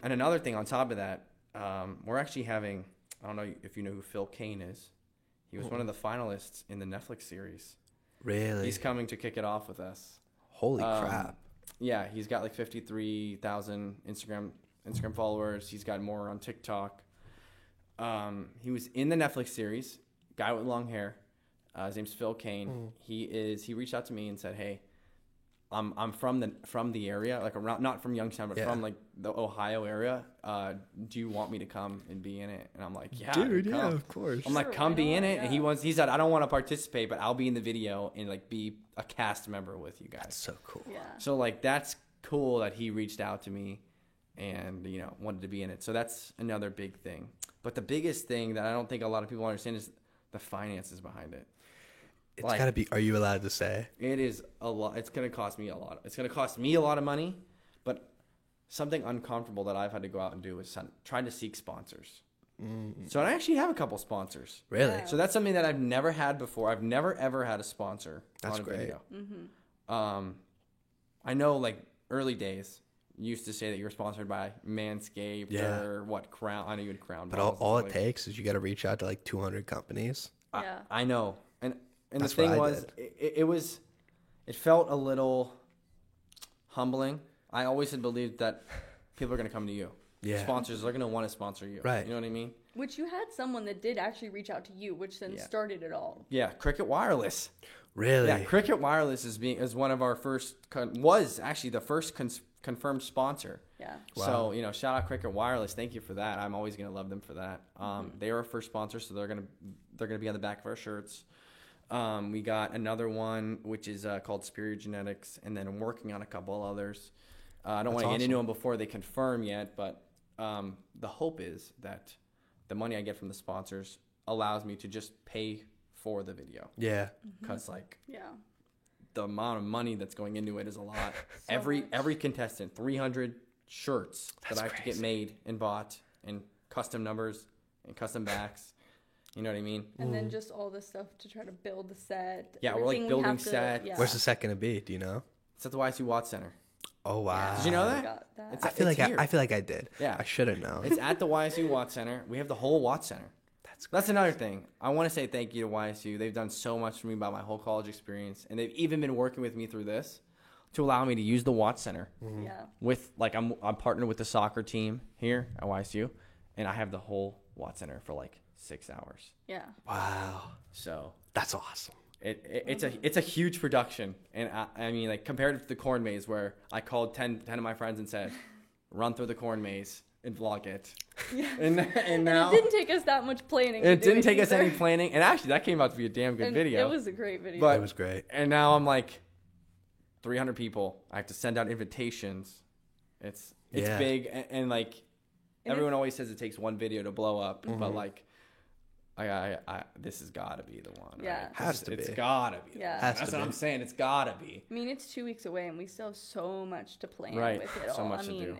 And another thing on top of that, we're actually having, I don't know if you know who Phil Kane is. He was one of the finalists in the Netflix series. Really? He's coming to kick it off with us. Holy crap. Yeah, he's got like 53,000 Instagram followers. He's got more on TikTok. He was in the Netflix series, guy with long hair. His name's Phil Kane. He reached out to me and said, "Hey, I'm from the area, like around, not from Youngstown, but Yeah. from like the Ohio area. Do you want me to come and be in it?" And I'm like, "Yeah, Dude, yeah, come." of course. I'm like, Sure, "Come why be in not? it." And Yeah. he said, "I don't want to participate, but I'll be in the video and like be a cast member with you guys." That's so cool. Yeah. So like that's cool that he reached out to me and wanted to be in it. So that's another big thing. But the biggest thing that I don't think a lot of people understand is the finances behind it. It's Like- gotta be. Are you allowed to say? It is a lot. It's going to cost me a lot. It's going to cost me a lot of money, but something uncomfortable that I've had to go out and do is trying to seek sponsors. So I actually have a couple sponsors. Really? Yeah. So that's something that I've never had before. I've never ever had a sponsor That's on a great. video. I know like early days you used to say that you were sponsored by Manscaped Yeah. or what Crown. I know you had Crown. But Balls and all stuff it like- takes is you got to reach out to like 200 companies. Yeah. I know, and the That's thing what I was, it felt a little humbling. I always had believed that people are going to come to you. Yeah. Sponsors are going to want to sponsor you. Right. You know what I mean? Which you had someone that did actually reach out to you, which then Yeah. started it all. Yeah, Cricket Wireless. Really? Yeah, Cricket Wireless is one of our first was actually the first confirmed sponsor. Yeah. So shout out Cricket Wireless. Thank you for that. I'm always gonna love them for that. They are our first sponsor, so they're gonna be on the back of our shirts. We got another one which is called Superior Genetics, and then I'm working on a couple others. I don't want to get into them before they confirm yet, but the hope is that the money I get from the sponsors allows me to just pay for the video, Yeah. because like Yeah. the amount of money that's going into it is a lot. So much. every contestant, 300 shirts That's that I have to get crazy. made and bought, and custom numbers and custom backs. You know what I mean? And then just all this stuff to try to build the set. Yeah, we're, like, everything we building have to- sets. Yeah. Where's the set gonna be? Do you know? It's at the YSU Watts Center. Oh wow. Did you know I that? forgot that. It's- I feel like here. I feel like I did. Yeah. I should have known. It's at the YSU Watts Center. We have the whole Watts Center. That's another thing. I want to say thank you to YSU. They've done so much for me about my whole college experience, and they've even been working with me through this to allow me to use the Watts Center. Yeah. With like I'm partnered with the soccer team here at YSU, and I have the whole Watts Center for like 6 hours. Yeah. Wow. So That's awesome. it's a huge production, and I mean like compared to the corn maze where I called 10 of my friends and said, run through the corn maze and vlog it, and now It didn't take us that much planning. it to do didn't take us either. any planning, and actually that came out to be a damn good And video. It was a great video. But- It was great. And now I'm like 300 people. I have to send out invitations. It's Yeah. big, and like And everyone always says it takes one video to blow up, Mm-hmm. but like I this has got to be the one. Yeah. right? Has to It's be. got to be. Yeah. Has That's to what be. I'm saying. It's got to be. I mean, it's 2 weeks away, and we still have so much to plan Right. with it So all. much I to mean, do.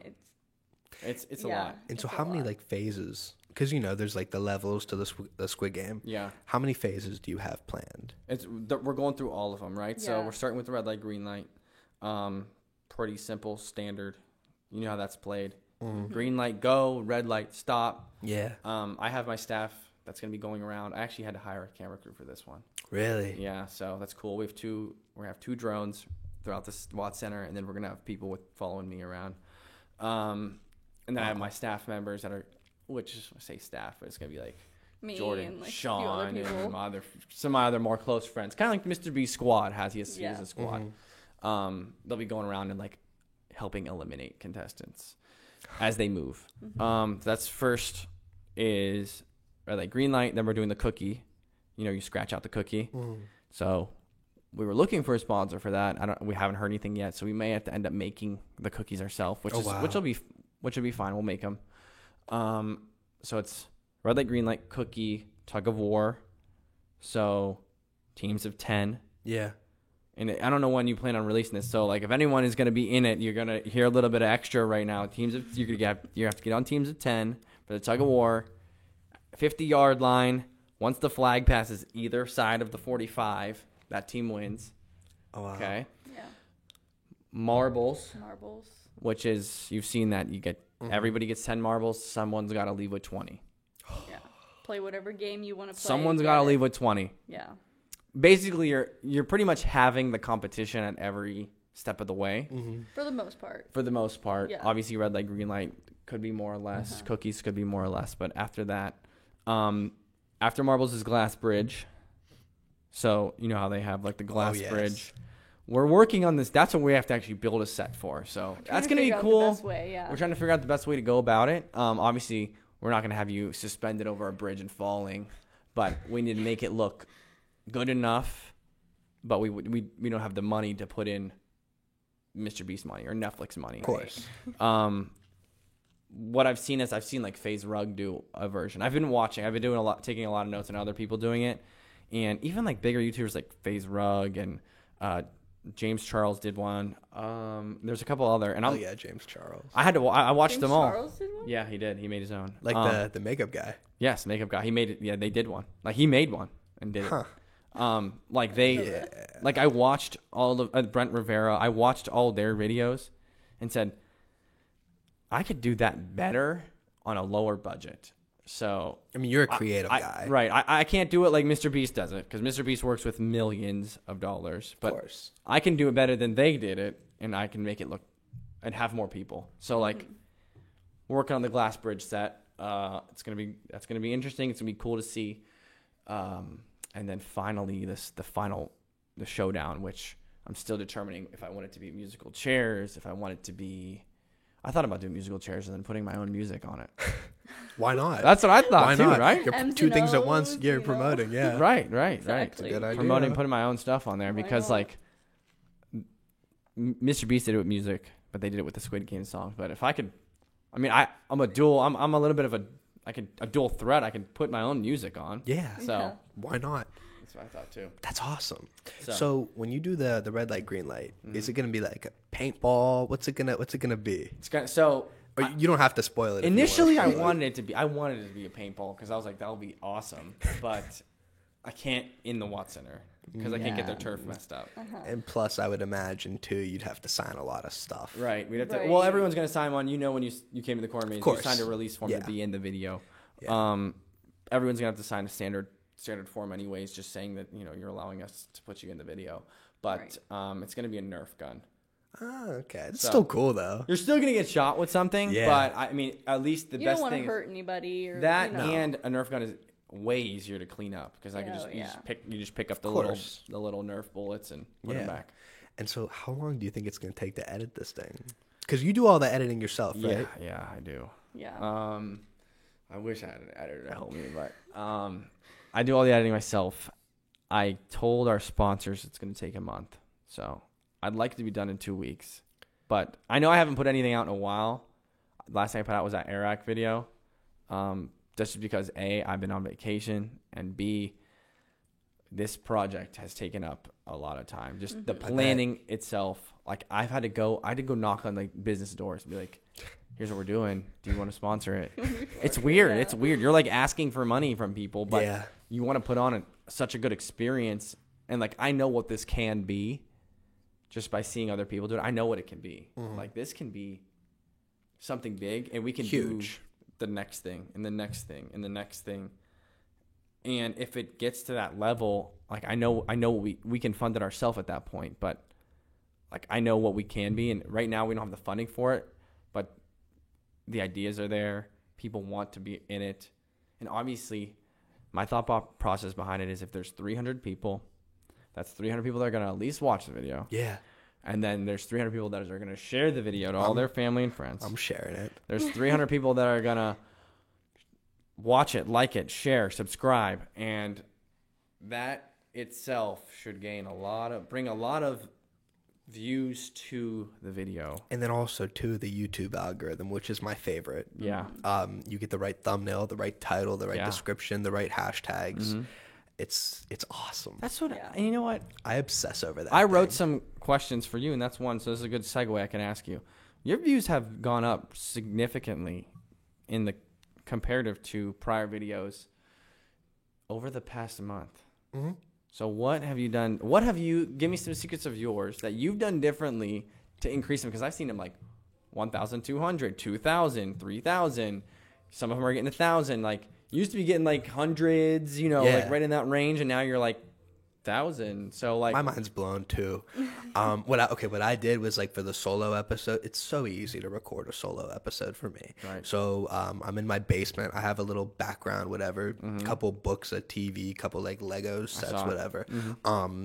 it's It's a yeah. lot. And so It's a how many lot. like phases? Because there's like the levels to the Squid Game. Yeah. How many phases do you have planned? We're going through all of them, right? So Yeah. we're starting with the red light, green light. Pretty simple, standard. You know how that's played. Green light, go. Red light, stop. Yeah. I have my staff that's going to be going around. I actually had to hire a camera crew for this one. Really? Yeah, so that's cool. We're going to have 2 drones throughout this Watts Center, and then we're going to have people following me around. And then I have my staff members that are, which is, I say staff, but it's going to be like Me Jordan, and like a few Sean, other and people. some other more close friends. Kind of like Mr. B's squad he has Yeah. a squad. They'll be going around and like helping eliminate contestants as they move. That's first is red light, green light. Then we're doing the cookie. You scratch out the cookie. So we were looking for a sponsor for that. We haven't heard anything yet, so we may have to end up making the cookies ourselves, which will be fine. We'll make them. So it's red light, green light, cookie, tug of war. So teams of 10. Yeah. And I don't know when you plan on releasing this. So like if anyone is going to be in it, you're going to hear a little bit of extra right now. You have to get on teams of 10 for the tug of war. 50-yard line. Once the flag passes either side of the 45, that team wins. Oh, wow. Okay. Yeah. Marbles, which is, you've seen that you get, everybody gets 10 marbles. Someone's got to leave with 20. Yeah. Play whatever game you want to play. Someone's got to leave with 20. Yeah. Basically, you're pretty much having the competition at every step of the way. Mm-hmm. For the most part. For the most part. Yeah. Obviously, red light, green light could be more or less. Cookies could be more or less. But after that, after marbles is glass bridge. So, you know how they have like the glass bridge. We're working on this. That's what we have to actually build a set for. So that's going to be cool. We're trying to figure out the best way to go about it. Obviously, we're not going to have you suspended over a bridge and falling. But we need to make it look good enough. But we don't have the money to put in Mr. Beast money or Netflix money. Of course. What I've seen is like FaZe Rug do a version. I've been doing taking a lot of notes on other people doing it. And even like bigger YouTubers like FaZe Rug and James Charles did one. There's a couple other. And James Charles. I watched James them all. Charles did one? Yeah, he did. He made his own. Like the makeup guy. Yes, makeup guy. He made it. Yeah, they did one. Like he made one and did it. Like I watched all of Brent Rivera. I watched all their videos and said, I could do that better on a lower budget. So I mean, you're a creative guy, right? I can't do it like Mr. Beast does it because Mr. Beast works with millions of dollars. But of course. I can do it better than they did it, and I can make it look and have more people. So like, we're working on the glass bridge set. That's gonna be interesting. It's gonna be cool to see. And then finally, the showdown, which I'm still determining if I want it to be musical chairs, if I want it to be. I thought about doing musical chairs and then putting my own music on it. Why not? That's what I thought. Why too, not? right? You're two things at once. You're promoting, yeah. Right. Exactly. Good idea. Promoting, putting my own stuff on there because like Mr. Beast did it with music, but they did it with the Squid Game song. But if I could, I mean, I'm a little bit of a dual threat. I can put my own music on. Yeah. So why not? that's what I thought too. That's awesome. So when you do the red light, green light, is it gonna be like a paintball? What's it gonna be? Or you don't have to spoil it. Initially, I wanted it to be a paintball because I was like, that would be awesome. But I can't in the Watt Center because I can't get their turf messed up. And plus, I would imagine too, you'd have to sign a lot of stuff. Right. We'd have to. Right. Well, everyone's gonna sign one. You know, when you came to the corner meetings, you course. signed a release form to be in the video. Yeah. Everyone's gonna have to sign a standard form anyways, just saying that you're allowing us to put you in the video. But it's gonna be a Nerf gun. Oh, okay. It's still cool though. You're still gonna get shot with something, but I mean, at least the you best don't want thing to hurt anybody or that and a Nerf gun is way easier to clean up because I can just pick up the little Nerf bullets and put them back. And so, how long do you think it's gonna take to edit this thing? Because you do all the editing yourself, right? Yeah, I do. Yeah. I wish I had an editor to help me, but I do all the editing myself. I told our sponsors it's going to take a month, so I'd like it to be done in 2 weeks. But I know I haven't put anything out in a while. Last thing I put out was that Iraq video, just because A, I've been on vacation, and B, this project has taken up a lot of time. Just the planning itself. Like I had to go knock on like business doors and be like, here's what we're doing. Do you want to sponsor it? It's weird. Yeah. It's weird. You're like asking for money from people, but you want to put on such a good experience. And like, I know what this can be just by seeing other people do it. I know what it can be. Like this can be something big and we can do the next thing and the next thing and the next thing. And if it gets to that level, like I know we can fund it ourselves at that point, but like I know what we can be. And right now we don't have the funding for it, but the ideas are there. People want to be in it. And obviously, my thought process behind it is if there's 300 people, that's 300 people that are going to at least watch the video. Yeah. And then there's 300 people that are going to share the video to all their family and friends. I'm sharing it. There's 300 people that are going to watch it, like it, share, subscribe. And that itself should bring a lot of views to the video. And then also to the YouTube algorithm, which is my favorite. Yeah. You get the right thumbnail, the right title, the right Yeah. description, the right hashtags. It's awesome. That's what. Yeah. And you know what? I obsess over that. I wrote thing. some questions for you, and that's one. So this is a good segue I can ask you. Your views have gone up significantly in the comparative to prior videos over the past month. Mm-hmm. So what have you done? Give me some secrets of yours that you've done differently to increase them? Because I've seen them like 1,200, 2,000, 3,000. Some of them are getting 1,000. Like, you used to be getting like hundreds, you know, Yeah. like right in that range. And now you're like 1,000. So like, My mind's blown too. What I did was like for the solo episode, it's so easy to record a solo episode for me. Right. So I'm in my basement. I have a little background, whatever, couple books, a TV, couple like Lego sets, saw it. whatever.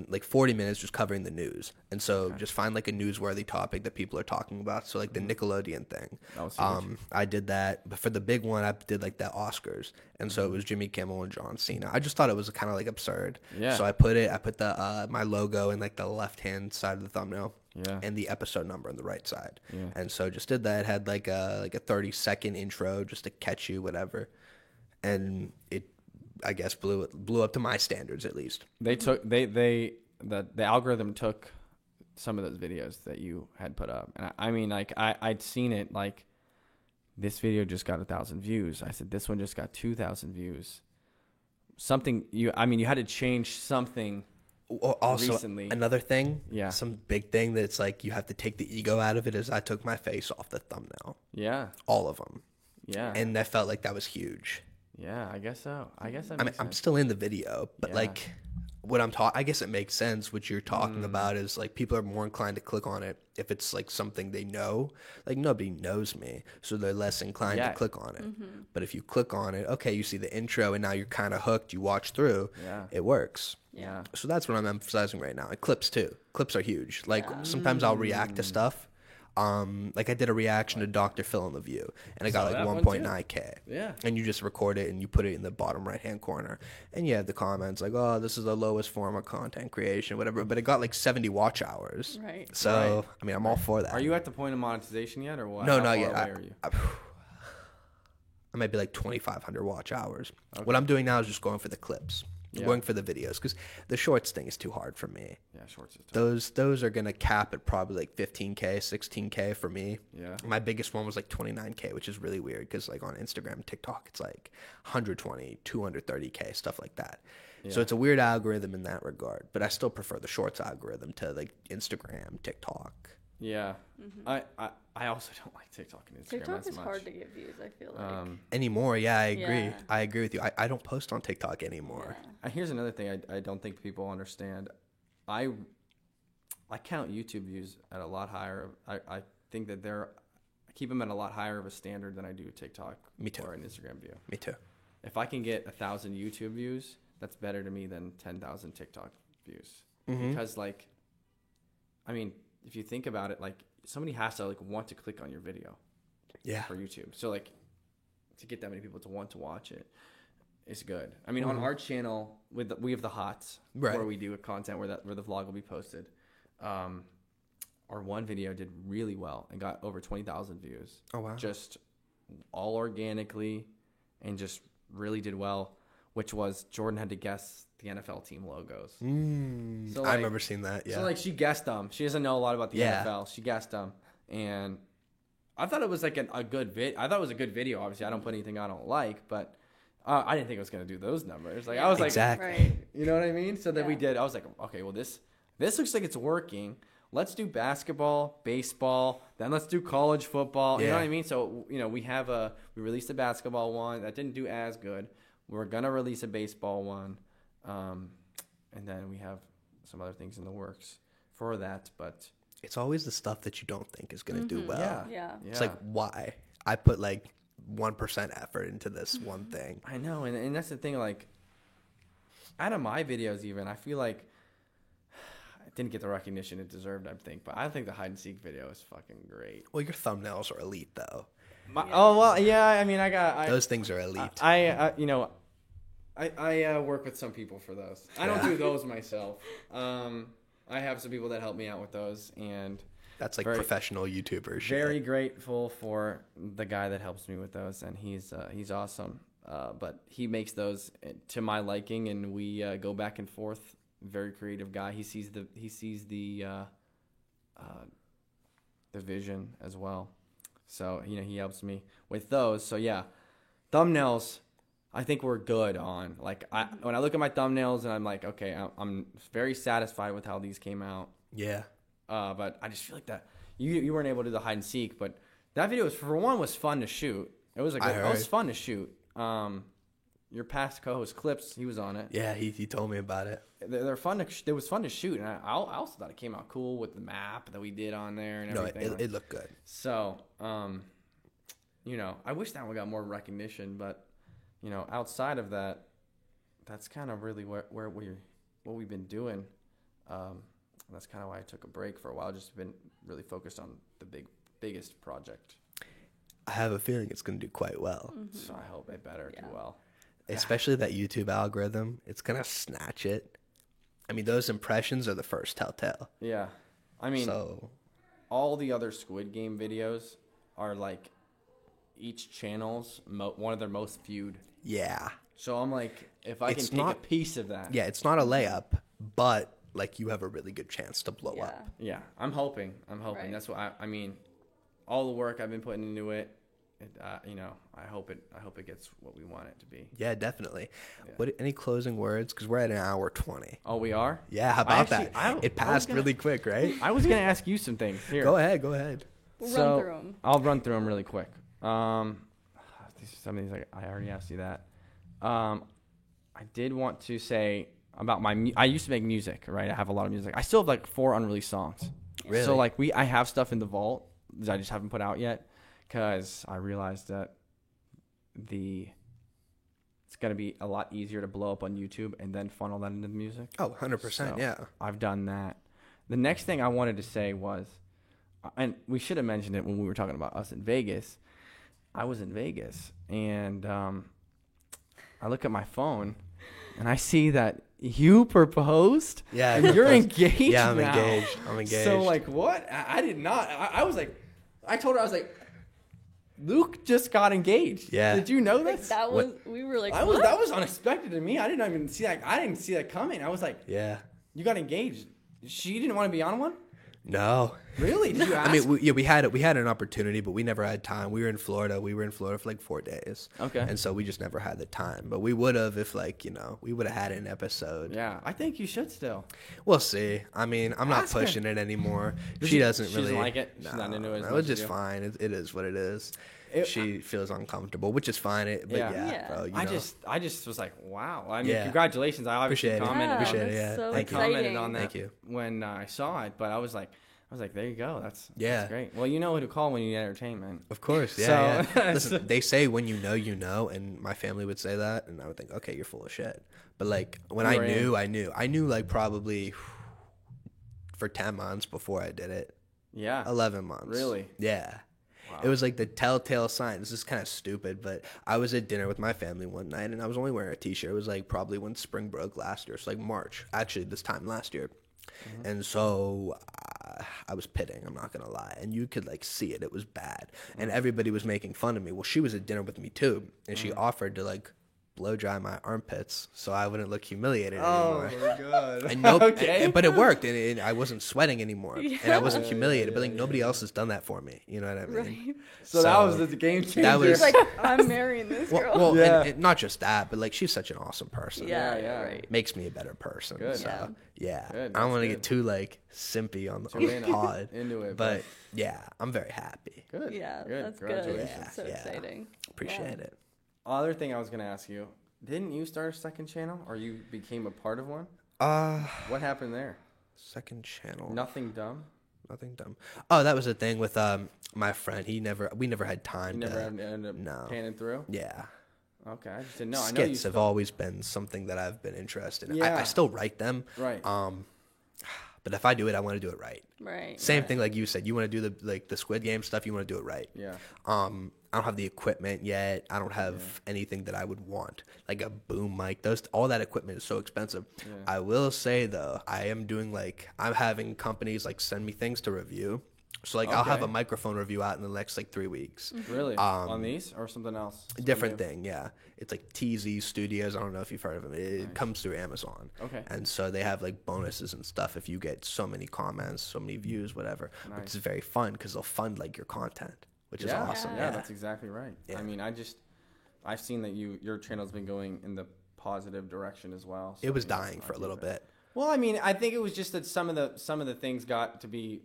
Like 40 minutes just covering the news. And so just find like a newsworthy topic that people are talking about. So like the Nickelodeon thing. That was huge. I did that, but for the big one, I did like the Oscars, and so it was Jimmy Kimmel and John Cena. I just thought it was kind of like absurd. Yeah. So I put the my logo in like the left hand side of the thumbnail. Yeah. And the episode number on the right side. Yeah. And so just did that. Had like a 30-second intro just to catch you, whatever. And it, I guess, blew up to my standards at least. The algorithm took some of those videos that you had put up, and I mean, like I'd seen it, like this video just got 1,000 views. I said this one just got 2,000 views. You had to change something. Also, Recently. another thing, Yeah. some big thing that's like you have to take the ego out of it is I took my face off the thumbnail, Yeah, all of them, yeah, and I felt like that was huge. yeah. I guess so. I guess that I mean, makes I'm sense. still in the video, but Yeah. like what I guess it makes sense. What you're talking about is like people are more inclined to click on it if it's like something they know. Like nobody knows me, so they're less inclined Yeah. to click on it. But if you click on it, okay, you see the intro, and now you're kind of hooked. You watch through. Yeah. It works. Yeah. So that's what I'm emphasizing right now. And clips too. Clips are huge. Like sometimes I'll react to stuff. Like I did a reaction to Dr. Phil in The View, and I got Saw like that one 1.9K. Yeah. And you just record it and you put it in the bottom right hand corner, and you have the comments like, "Oh, this is the lowest form of content creation, whatever." But it got like 70 watch hours. Right. So Right. I mean, I'm all for that. Are you at the point of monetization yet, or what? No, How not far yet. away are you? I might be like 2,500 watch hours. What I'm doing now is just going for the clips. Yeah. Going for the videos because the shorts thing is too hard for me. Yeah, shorts is tough. Those are gonna cap at probably like 15K, 16K for me. Yeah. My biggest one was like 29K, which is really weird because like on Instagram, TikTok, it's like 120, 230K, stuff like that. So Yeah. it's a weird algorithm in that regard, but I still prefer the shorts algorithm to like Instagram, TikTok. Yeah. I also don't like TikTok and Instagram TikTok as is much. hard to get views, I feel like. Anymore, yeah, I agree. Yeah. I agree with you. I don't post on TikTok anymore. Here's another thing I don't think people understand. I count YouTube views at a lot higher. I think that I keep them at a lot higher of a standard than I do TikTok Me too. or an Instagram view. Me too. If I can get 1,000 YouTube views, that's better to me than 10,000 TikTok views. Mm-hmm. Because like, I mean, if you think about it, like somebody has to like want to click on your video Yeah. for YouTube. So like to get that many people to want to watch it is good. I mean, on our channel we have the hots Right. where we do a content where the vlog will be posted. Our one video did really well and got over 20,000 views. Oh, wow. Just all organically and just really did well, which was Jordan had to guess the NFL team logos. So, I like- remember seeing that. Yeah. So like she guessed them. She doesn't know a lot about the Yeah. NFL. She guessed them, and I thought it was like a good I thought it was a good video. Obviously, I don't put anything I don't like, but I didn't think it was gonna do those numbers. Like I was like, Exactly. Right. you know what I mean? So then we Yeah. did. I was like, okay, well this looks like it's working. Let's do basketball, baseball, then let's do college football. You know Yeah. what I mean? So we released a basketball one that didn't do as good. We're gonna release a baseball one, and then we have some other things in the works for that. But It's always the stuff that you don't think is going to do well. Yeah. It's like, why? I put like 1% effort into this one thing. I know, and that's the thing. Like, out of my videos, even I feel like I didn't get the recognition it deserved. I think, but I think the hide and seek video is fucking great. Well, your thumbnails are elite, though. Oh well, yeah. I mean, I Those things are elite. you know, I work with some people for those. I don't do those myself. I have some people that help me out with those, and That's like professional YouTubers. very grateful for the guy that helps me with those, and he's awesome. But he makes those to my liking, and we go back and forth. Very creative guy. He sees the vision as well. So he helps me with those. So yeah, thumbnails. I think we're good on. Like when I look at my thumbnails and I'm like, okay, I'm very satisfied with how these came out. Yeah. But I just feel like that you weren't able to do the hide and seek, but that video was fun to shoot. It was fun to shoot. Your past co-host Clips, he was on it. Yeah, he told me about it. They're fun. It was fun to shoot, and I also thought it came out cool with the map that we did on there and everything. No, it looked good. So, I wish that one got more recognition, but outside of that, that's kind of really what we've been doing. That's kind of why I took a break for a while. Just been really focused on the biggest project. I have a feeling it's going to do quite well. Mm-hmm. So I hope it better do well. Especially that YouTube algorithm. It's going to snatch it. I mean, those impressions are the first telltale. Yeah. I mean, all the other Squid Game videos are like each channel's one of their most viewed. Yeah. So I'm like, if I can take a piece of that. Yeah, it's not a layup, but like you have a really good chance to blow up. Yeah, I'm hoping. Right. That's what I mean. All the work I've been putting into it, I hope it gets what we want it to be. Yeah, definitely. Yeah. Any closing words? Because we're at an hour 20. Oh, we are? Yeah, how about that? It passed really quick, right? I was gonna ask you some things. Here, Go ahead. We'll run through them. I'll run through them really quick. Some of these I already asked you that. I did want to say about I used to make music, right? I have a lot of music. I still have like 4 unreleased songs. Really? So like I have stuff in the vault that I just haven't put out yet because I realized that it's going to be a lot easier to blow up on YouTube and then funnel that into the music. Oh, 100%, So yeah. I've done that. The next thing I wanted to say was, and we should have mentioned it when we were talking about us in Vegas. I was in Vegas, and I look at my phone, and I see that you proposed. Yeah, and you're engaged. Yeah, I'm now. engaged. I'm engaged. So like, what? I did not. I was like, I told her I was like, Luke just got engaged. Yeah. Did you know this? That was we were like, That what? was unexpected to me. I didn't even see that. I didn't see that coming. I was like, yeah. you got engaged. She didn't want to be on one. No. Really? Did you ask? I mean, we had an opportunity, but we never had time. We were in Florida. We were in Florida for like 4 days. Okay. And so we just never had the time. But we would have if we would have had an episode. Yeah, I think you should still. We'll see. I mean, I'm not Ask her. pushing it anymore. She She doesn't doesn't really like it? She's not into it as No, much it's as just you? fine. It is what it is. It- She feels uncomfortable, which is fine. But Yeah. Yeah. bro, I just was like, wow. I mean, Yeah. congratulations. I obviously Appreciate it. commented. Yeah, Appreciate it, that's yeah. so Thank you. I commented exciting. on that Thank you. when I saw it, but I was like, there you go. That's Yeah. great. Well, you know who to call when you need entertainment. Of course, yeah. So- Yeah. Listen, they say when you know, and my family would say that, and I would think, okay, you're full of shit. But like when You I were knew, I knew like probably for 10 months before I did it. Yeah. 11 months. Really? Yeah. Wow. It was like the telltale sign. This is kind of stupid, but I was at dinner with my family one night, and I was only wearing a t-shirt. It was like probably when spring broke last year. So like March, actually this time last year. Mm-hmm. And so I was pitting, I'm not gonna lie, and you could like see it. It was bad, and everybody was making fun of me. Well, she was at dinner with me too, and she offered to like blow dry my armpits so I wouldn't look humiliated anymore. my god. And nope, Okay. but it worked, and I wasn't sweating anymore, and I wasn't Yeah. humiliated. But like nobody else has done that for me. You know what I mean? Right. So that was the game changer. That He was- was like, I'm marrying this girl. Well, Yeah. and not just that, but like she's such an awesome person. yeah, yeah. right. Makes me a better person. Good. So, yeah. Good, I don't that's want to good. get too like simpy on Too the in- pod, into it, but yeah, I'm very happy. good. Yeah, good. that's good. Congratulations. That's so Yeah. exciting. Appreciate Yeah. it. Other thing I was gonna ask you, didn't you start a second channel, or you became a part of one? What happened there? Second channel. Nothing dumb. Nothing dumb. Oh, that was the thing with my friend. We never had time You never to. ended up no. panning through. Yeah. Okay, I just didn't know. I know you. Skits have still- always been something that I've been interested in. Yeah. I still write them. Right. But But if I do it, I want to do it right. Right. Same thing like you said. You want to do the Squid Game stuff. You want to do it right. Yeah. I don't have the equipment yet. I don't have anything that I would want, like a boom mic. All that equipment is so expensive. Yeah. I will say though, I'm having companies like send me things to review. So like I'll have a microphone review out in the next like 3 weeks. Really? On these or something else? Different thing, yeah. It's like TZ Studios. I don't know if you've heard of them. It comes through Amazon. Okay. And so they have like bonuses and stuff if you get so many comments, so many views, whatever. Nice. Which is very fun because they'll fund like your content, which is awesome. Yeah, that's exactly right. Yeah. I mean, I've seen that your channel's been going in the positive direction as well. So It was I mean, dying for a little bit. Well, I mean, I think it was just that some of the things got to be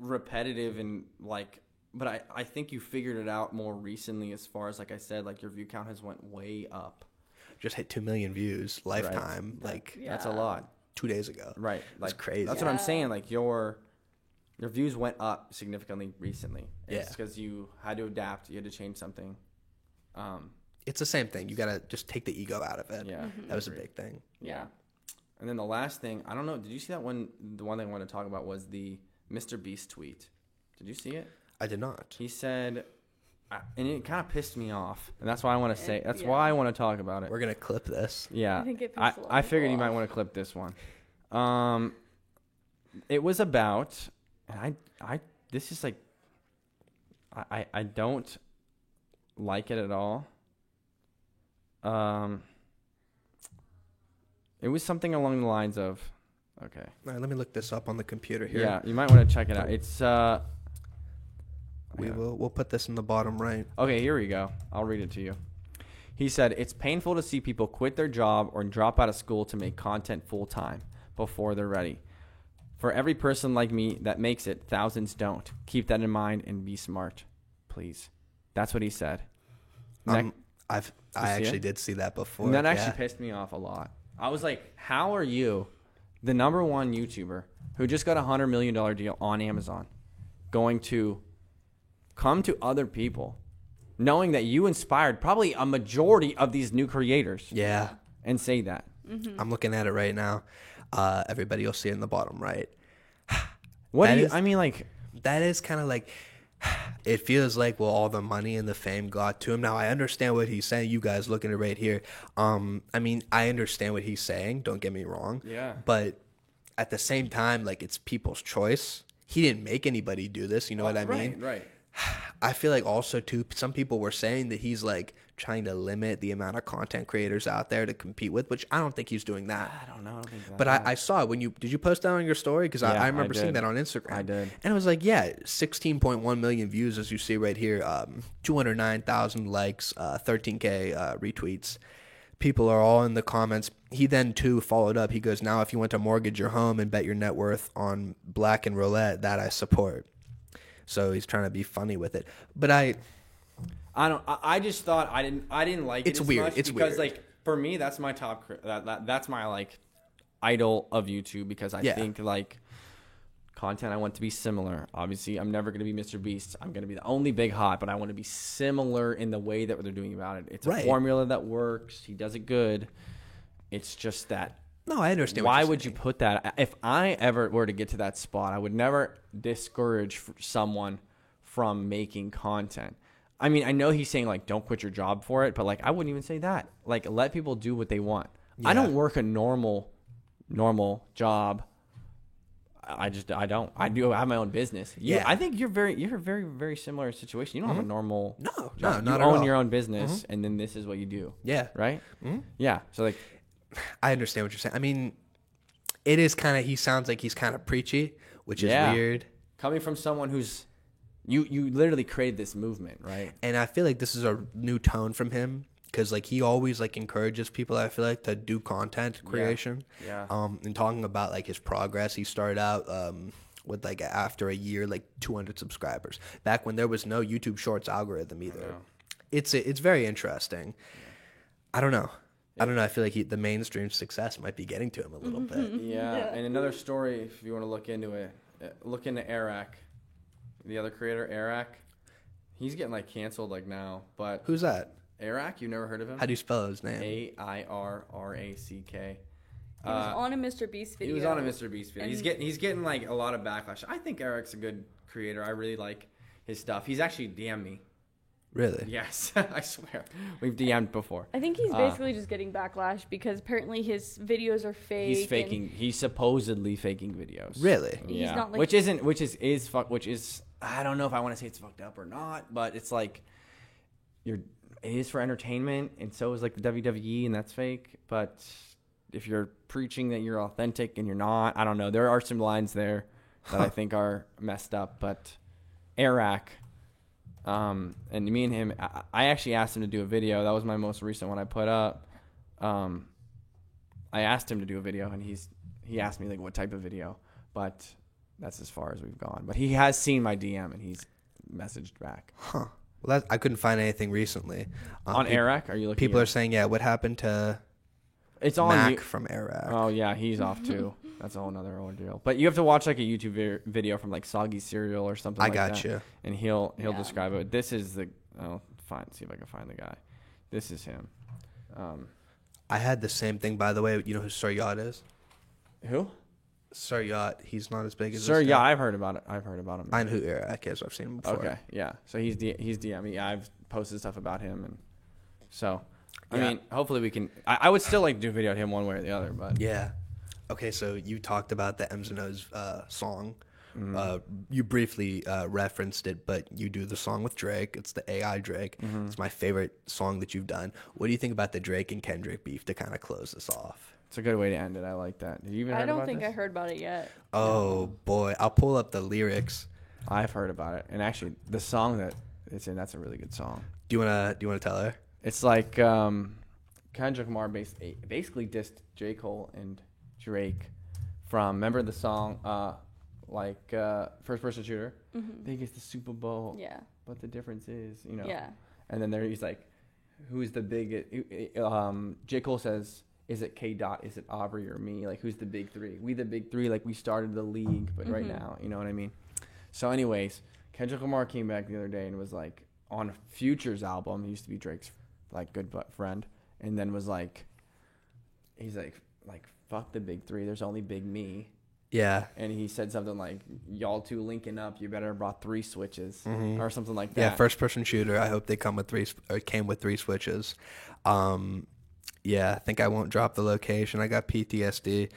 repetitive and like, but I think you figured it out more recently as far as like I said, like your view count has went way up. Just hit 2 million views lifetime, like That's a lot. 2 days ago. Right. That's Like crazy. That's what I'm saying. Like your views went up significantly recently. Yeah. It's because you had to adapt. You had to change something. It's the same thing. You gotta just take the ego out of it. Yeah. That was a big thing. Yeah. And then the last thing, I don't know, did you see that one? The one thing I want to talk about was the Mr. Beast tweet. Did you see it? I did not. He said, and it kind of pissed me off. And that's why I want to say, that's Yeah. why I want to talk about it. We're gonna clip this. Yeah. I think it pissed a lot I of figured people you might off. want to clip this one. It was about, and this is like, I don't like it at all. It was something along the lines of, okay. All right, let me look this up on the computer here. Yeah, you might want to check it out. It's We'll put this in the bottom right. Okay, here we go. I'll read it to you. He said, "It's painful to see people quit their job or drop out of school to make content full time before they're ready. For every person like me that makes it, thousands don't. Keep that in mind and be smart, please." That's what he said. And I see actually it? did see that before. that actually yeah. pissed me off a lot. I was like, how are you, the number one YouTuber who just got a $100 million deal on Amazon, going to come to other people knowing that you inspired probably a majority of these new creators Yeah. and say that? I'm looking at it right now. Everybody will see it in the bottom right. What That do you, is- I mean, like, That is kind of like, it feels like, well, all the money and the fame got to him. Now, I understand what he's saying. You guys looking at it right here. I mean, I understand what he's saying. Don't get me wrong. Yeah. But at the same time, like, it's people's choice. He didn't make anybody do this. You know what I mean? Right. I feel like also too, some people were saying that he's like trying to limit the amount of content creators out there to compete with, which I don't think he's doing that. I don't know. I don't think that. But I saw it when did you post that on your story? Because Yeah, I remember I seeing did. that on Instagram. I did. And it was like, yeah, 16.1 million views, as you see right here, 209,000 likes, 13K retweets. People are all in the comments. He then, too, followed up. He goes, now if you want to mortgage your home and bet your net worth on black and roulette, that I support. So he's trying to be funny with it. But I don't. I just thought I didn't like it. It's as weird. much It's because weird. like for me that's my top. That's my like idol of YouTube because I Yeah. think like content I want to be similar. Obviously, I'm never going to be Mr. Beast. I'm going to be the only big hot, but I want to be similar in the way that they're doing about it. It's a Right. formula that works. He does it good. It's just that. No, I understand. Why would you put that? If I ever were to get to that spot, I would never discourage someone from making content. I mean, I know he's saying like don't quit your job for it, but like I wouldn't even say that. Like let people do what they want. I Yeah. don't work a normal job. I don't. I do have my own business. Yeah. I think you're very very similar situation. You don't have a normal No, job. not you at own all. your own business, and then this is what you do. Yeah. Right. Yeah. So like. I understand what you're saying. I mean, it is kind of, he sounds like he's kind of preachy, which is Yeah. weird. Coming from someone who's you literally created this movement, right? And I feel like this is a new tone from him because like he always like encourages people, I feel like, to do content creation. Yeah. And talking about like his progress, he started out with like after a year like 200 subscribers. Back when there was no YouTube Shorts algorithm either. It's very interesting. I don't know. I feel like the mainstream success might be getting to him a little bit. Yeah. And another story, if you want to look into it, look into Eric, the other creator, Eric. He's getting like canceled like now, but Who's that? Eric, you never heard of him? How do you spell his name? AIRRACK. He was on a Mr. Beast video. He was on a Mr. Beast video. And He's getting like a lot of backlash. I think Eric's a good creator. I really like his stuff. He's actually DM'd me. Really? Yes, I swear. We've DM'd before. I think he's basically just getting backlash because apparently his videos are fake. He's faking. He's supposedly faking videos. Really? He's Yeah. not, like- which is I don't know if I want to say it's fucked up or not, but it's like it is for entertainment, and so is like the WWE, and that's fake. But if you're preaching that you're authentic and you're not, I don't know. There are some lines there that I think are messed up, but Eric. And me and him, I actually asked him to do a video. That was my most recent one I put up. I asked him to do a video, and he asked me like what type of video, but that's as far as we've gone. But he has seen my DM, and he's messaged back. Huh. Well, I couldn't find anything recently. On Eric, are you looking? People are saying, yeah, what happened to it's on Mac you. from Iraq? Oh yeah, he's off too. That's a whole nother ordeal. But you have to watch like a YouTube video from like Soggy Cereal or something. I like got that, you. and he'll Yeah. describe it. This is the see if I can find the guy. This is him. I had the same thing, by the way. You know who Sir Yacht is? Who? Sir Yacht. He's not as big as Sir, this yeah, guy. I've heard about it. I've heard about him. I know who Iraq is. I've seen him before. Okay, yeah. So he's DM me. I've posted stuff about him, and so I Yeah. mean, hopefully we can. I would still like to do a video of him one way or the other, but Yeah. Okay, so you talked about the M's and O's song. Mm-hmm. You briefly referenced it, but you do the song with Drake. It's the AI Drake. Mm-hmm. It's my favorite song that you've done. What do you think about the Drake and Kendrick beef to kind of close this off? it's a good way to end it. I like that. Did you even? I heard don't about think this? I heard about it yet. Oh boy, I'll pull up the lyrics. I've heard about it, and actually, the song that it's in, that's a really good song. Do you wanna tell her? It's like Kendrick Lamar basically dissed J. Cole and Drake from, remember the song First Person Shooter? Vegas the Super Bowl. Yeah. But the difference is, Yeah. And then he's like, who's the biggest? J. Cole says, is it K. Dot? Is it Aubrey or me? Like, who's the big three? We the big three. Like, we started the league, but right now, you know what I mean? So anyways, Kendrick Lamar came back the other day and was like, on Future's album, he used to be Drake's like good friend, and then was like, he's like fuck the big three. There's only big me. Yeah. And he said something like, y'all two linking up, you better have brought 3 switches or something like that. Yeah, first person shooter. I hope they came with 3 switches. Yeah, I think I won't drop the location. I got PTSD.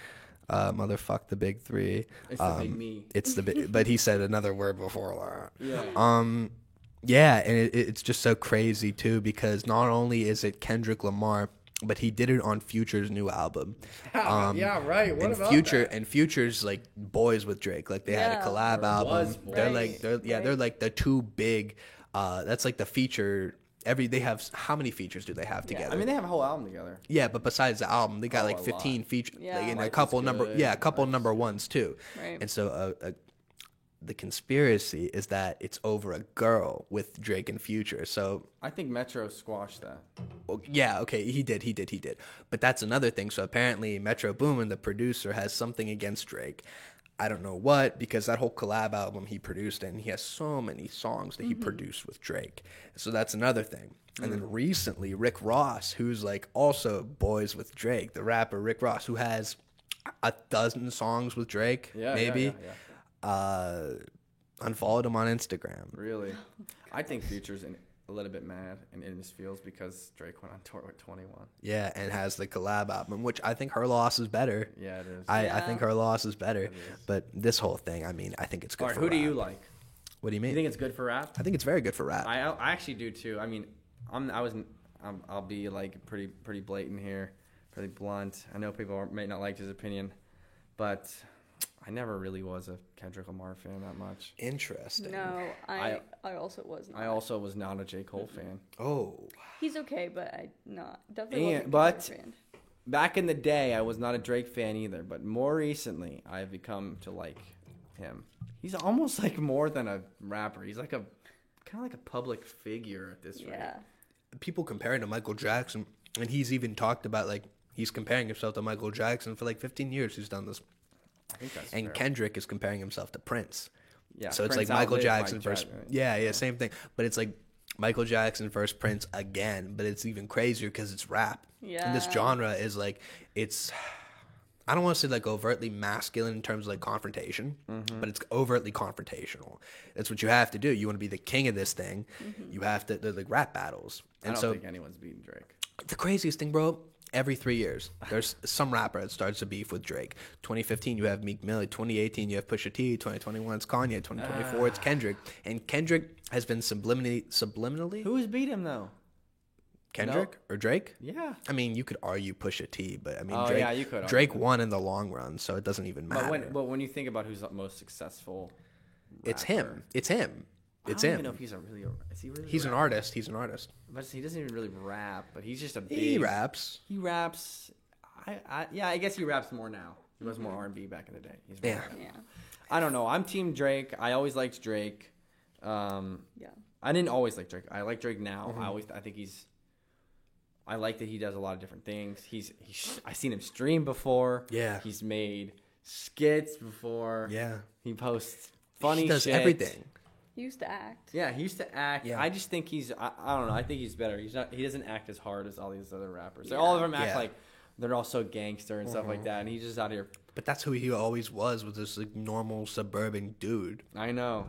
Motherfuck the big three. It's the big me. It's the big, but he said another word before that. Yeah. Yeah, and it's just so crazy too because not only is it Kendrick Lamar, but he did it on Future's new album. Yeah, right. What and about Future that? and Future's like boys with Drake. Like they had a Yeah. collab Or album. was They're boys. they're like the two big. That's like the feature. They have how many features do they have together? I mean, they have a whole album together. Yeah, but besides the album, they got Oh, like a 15 lot. features, Yeah. and Life a is couple Good. number ones too. Right. And so the conspiracy is that it's over a girl with Drake and Future. So I think Metro squashed that. well, yeah, okay, he did. But that's another thing. So apparently Metro Boomin, the producer, has something against Drake. I don't know what, because that whole collab album he produced, and he has so many songs that he produced with Drake. So that's another thing. And then recently, Rick Ross, who's like also boys with Drake, the rapper Rick Ross, who has a dozen songs with Drake, maybe, unfollowed him on Instagram. Really? I think Future's a little bit mad and in his feels because Drake went on tour with 21. Yeah, and has the collab album, which I think her loss is better. Yeah, it is. I Yeah. think her loss is better. But this whole thing, I mean, I think it's good All right, for who do rap. you like? What do you mean? You think it's good for rap? I think it's very good for rap. I actually do too. I mean, I'll be like pretty blatant here, pretty blunt. I know people may not like his opinion, but I never really was a Kendrick Lamar fan that much. Interesting. No, I also wasn't. I also was not a J. Cole fan. Oh. He's okay, but I definitely wasn't a but- Kendrick fan. Back in the day, I was not a Drake fan either, but more recently, I've become to like him. He's almost like more than a rapper. He's like kind of like a public figure at this rate. Yeah. People compare him to Michael Jackson, and he's even talked about like he's comparing himself to Michael Jackson for like 15 years. He's done this, I think that's and fair. Kendrick is comparing himself to Prince. Yeah, So it's Prince like Michael outlived Jackson Mike versus Jackson. yeah, same thing. But it's like Michael Jackson versus Prince again. But it's even crazier because it's rap. And this Yeah. genre is like it's I don't want to say like overtly masculine in terms of like confrontation, but it's overtly confrontational. That's what you have to do. You want to be the king of this thing. You have to. They're like rap battles, I and don't so think anyone's beating Drake. the craziest thing, bro. Every 3 years, there's some rapper that starts a beef with Drake. 2015, you have Meek Mill. 2018, you have Pusha T. 2021, it's Kanye. 2024, it's Kendrick. And Kendrick has been subliminally Who's beat him though? Kendrick or Drake? Yeah. I mean, you could argue Pusha T, but I mean, Oh, Drake, yeah, you could Drake argue. won in the long run, so it doesn't even matter. But when you think about who's the most successful, It's rapper, him. It's him. It's I don't even know him. if he's is he really? He's an rap? artist. He's an artist. But he doesn't even really rap. But he's just a big. He raps. He raps. I guess he raps more now. He was more R&B back in the day. He's more Yeah. rap. Yeah. I don't know. I'm Team Drake. I always liked Drake. Yeah. I didn't always like Drake. I like Drake now. I think he's. I like that he does a lot of different things. I've seen him stream before. Yeah. He's made skits before. Yeah. He posts funny He does shit. everything. He used to act. Yeah, he used to act. Yeah. I just think he's. I don't know. I think he's better. He doesn't act as hard as all these other rappers. All of them act Yeah. like they're all so gangster and stuff like that. And he's just out here. But that's who he always was this like normal suburban dude. I know.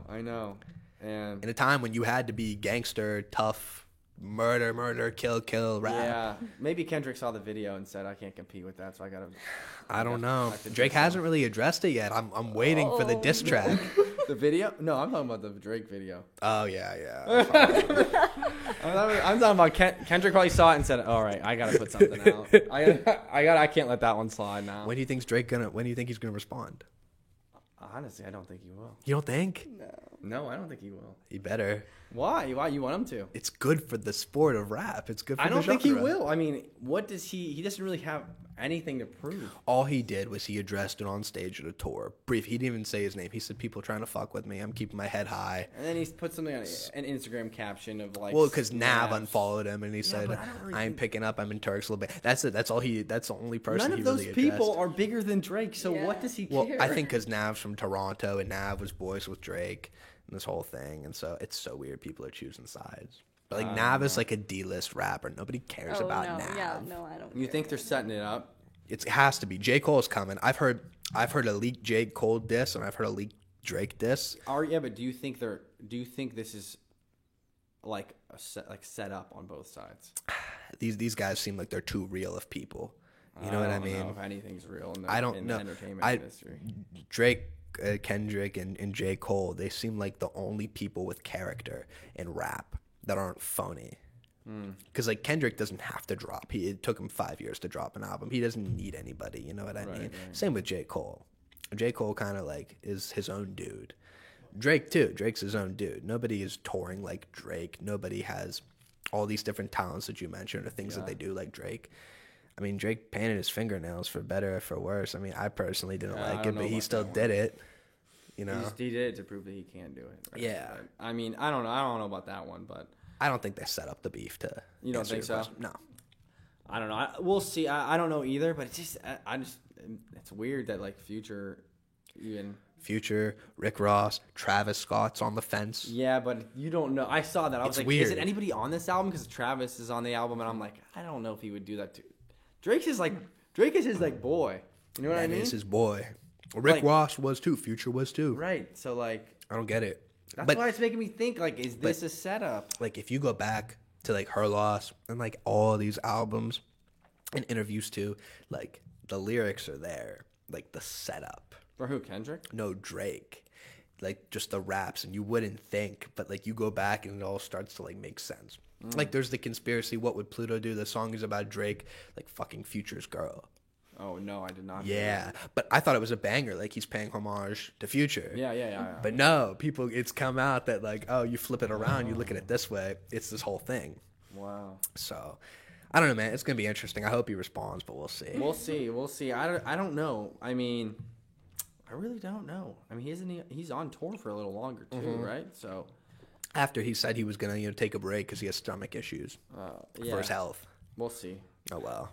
And In a time when you had to be gangster, tough, murder, kill, rap. yeah, maybe Kendrick saw the video and said, "I can't compete with that, so I gotta." I don't know. have to do Drake something. hasn't really addressed it yet. I'm waiting for the diss track. The video? No, I'm talking about the Drake video. Oh yeah. I'm talking about Kendrick probably saw it and said, "All right, I gotta put something out. I can't let that one slide now." When do you think he's gonna respond? Honestly, I don't think he will. You don't think? No, I don't think he will. He better. Why? Why you want him to? It's good for the sport of rap. It's good for I the don't think he genre. will. I mean, what does he? He doesn't really have anything to prove. All he did was he addressed it on stage at a tour. Brief. He didn't even say his name. He said, "People trying to fuck with me. I'm keeping my head high." And then he put something on an Instagram caption of like, Well, because Nav snaps. unfollowed him, and he said, but I don't really "I'm think- picking up. I'm in Turks a little bit." That's it. That's all he. That's the only person. None he of those really people addressed. are bigger than Drake. So Yeah. what does he Well, care? I think because Nav's from Toronto, and Nav was boys with Drake, and this whole thing, and so it's so weird. People are choosing sides. But like Nav is like a D-list rapper. Nobody cares Oh, about no. Nav. Yeah, no, I don't. you care. think they're setting it up. It has to be. J. Cole's coming. I've heard a leaked J. Cole diss, and I've heard a leaked Drake diss. But do you think this is like set up on both sides? These guys seem like they're too real of people. You know what I don't mean? know if anything's real in the, I don't in know. the entertainment I- industry. Drake, Kendrick, and J. Cole, they seem like the only people with character in rap that aren't phony. Because like Kendrick doesn't have to drop. It took him 5 years to drop an album. He doesn't need anybody. You know what I mean? right. Same with J. Cole. J. Cole kind of like is his own dude. Drake too. Drake's his own dude. Nobody is touring like Drake. Nobody has all these different talents that you mentioned or things that they do like Drake. I mean, Drake painted his fingernails for better or for worse. I mean, I personally didn't Yeah, I like don't it, know but he about still that did it. You know, He did it to prove that he can do it. right? Yeah. But, I mean, I don't know about that one, but I don't think they set up the beef to. You don't answer think your so? question. No. I don't know. We'll see. I don't know either, but it's just it's weird that like Future even. Future, Rick Ross, Travis Scott's on the fence. Yeah, but you don't know. I saw that. I was It's like, is weird. it anybody on this album? Because Travis is on the album, and I'm like, I don't know if he would do that too. Drake is his like boy. You know what I That mean? is his boy. Rick Like- Ross was too. Future was too. Right. So like, I don't get it. that's But why it's making me think like, is this a setup? like if you go back to like Her Loss and like all these albums and interviews too, like the lyrics are there, like the setup. For who? Kendrick? No Drake. Like just the raps, and you wouldn't think, but like you go back and it all starts to like make sense. Like there's the conspiracy. What would Pluto do? The song is about Drake, like fucking Future's girl. Oh no, I did not. hear Yeah, that. but I thought it was a banger. Like he's paying homage to Future. Yeah. But no, it's come out that like, oh, you flip it around, you look at it this way, it's this whole thing. Wow. So, I don't know, man. It's gonna be interesting. I hope he responds, but we'll see. We'll see. I don't know. I mean, I really don't know. I mean, he's on tour for a little longer too, right? So, After he said he was gonna, take a break because he has stomach issues yeah, for his health. we'll see. Oh well,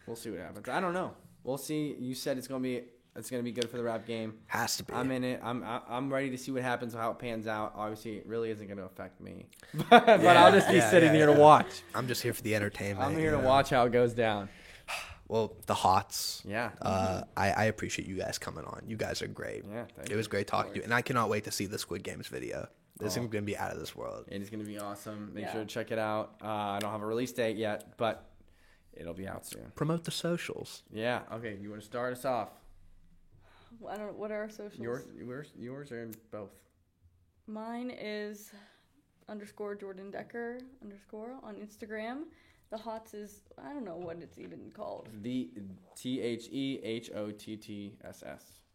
We'll see what happens. I don't know. We'll see. You said it's gonna be good for the rap game. has to be. I'm in it. I'm ready to see what happens, how it pans out. Obviously, it really isn't going to affect me, but I'll just be sitting here to watch. I'm just here for the entertainment. I'm here to you know? watch how it goes down. Well, the Hots. Yeah. I appreciate you guys coming on. You guys are great. Yeah, thank It was you. great talking to you, and I cannot wait to see the Squid Games video. This Oh. is gonna be out of this world. It is going to be awesome. Make Yeah. sure to check it out. I don't have a release date yet, but it'll be out soon. Promote the socials. Yeah. Okay. You want to start us off? I don't know. What are our socials? Yours or both? Mine is _Jordan Decker _ on Instagram. The Hots is, I don't know what it's even called. The TheHottss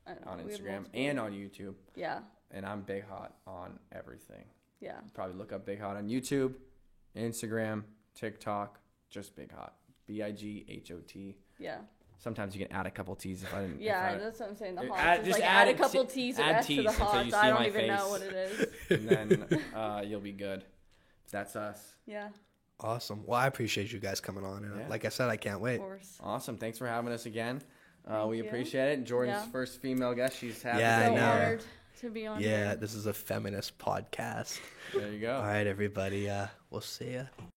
I don't know. on We have Instagram multiple. and on YouTube. Yeah. And I'm Big Hot on everything. Yeah. Probably look up Big Hot on YouTube, Instagram, TikTok, just Big Hot. BIGHOT. Yeah. Sometimes you can add a couple T's if I didn't. Yeah, that's what I'm saying. The Add- Hots is just like add add a it- couple T's or add S to T's the until you Hots. see I don't my even know face. what it is. and then you'll be good. That's us. Yeah, Awesome. Well, I appreciate you guys coming on, and Yeah. like I said, I can't of wait. course. Awesome. Thanks for having us again. Thank We you. appreciate it. Jordan's Yeah. first female guest. She's happy. Yeah, to I So be know. here. honored to be on Yeah, here. this is a feminist podcast. There you go. All right, everybody. We'll see ya.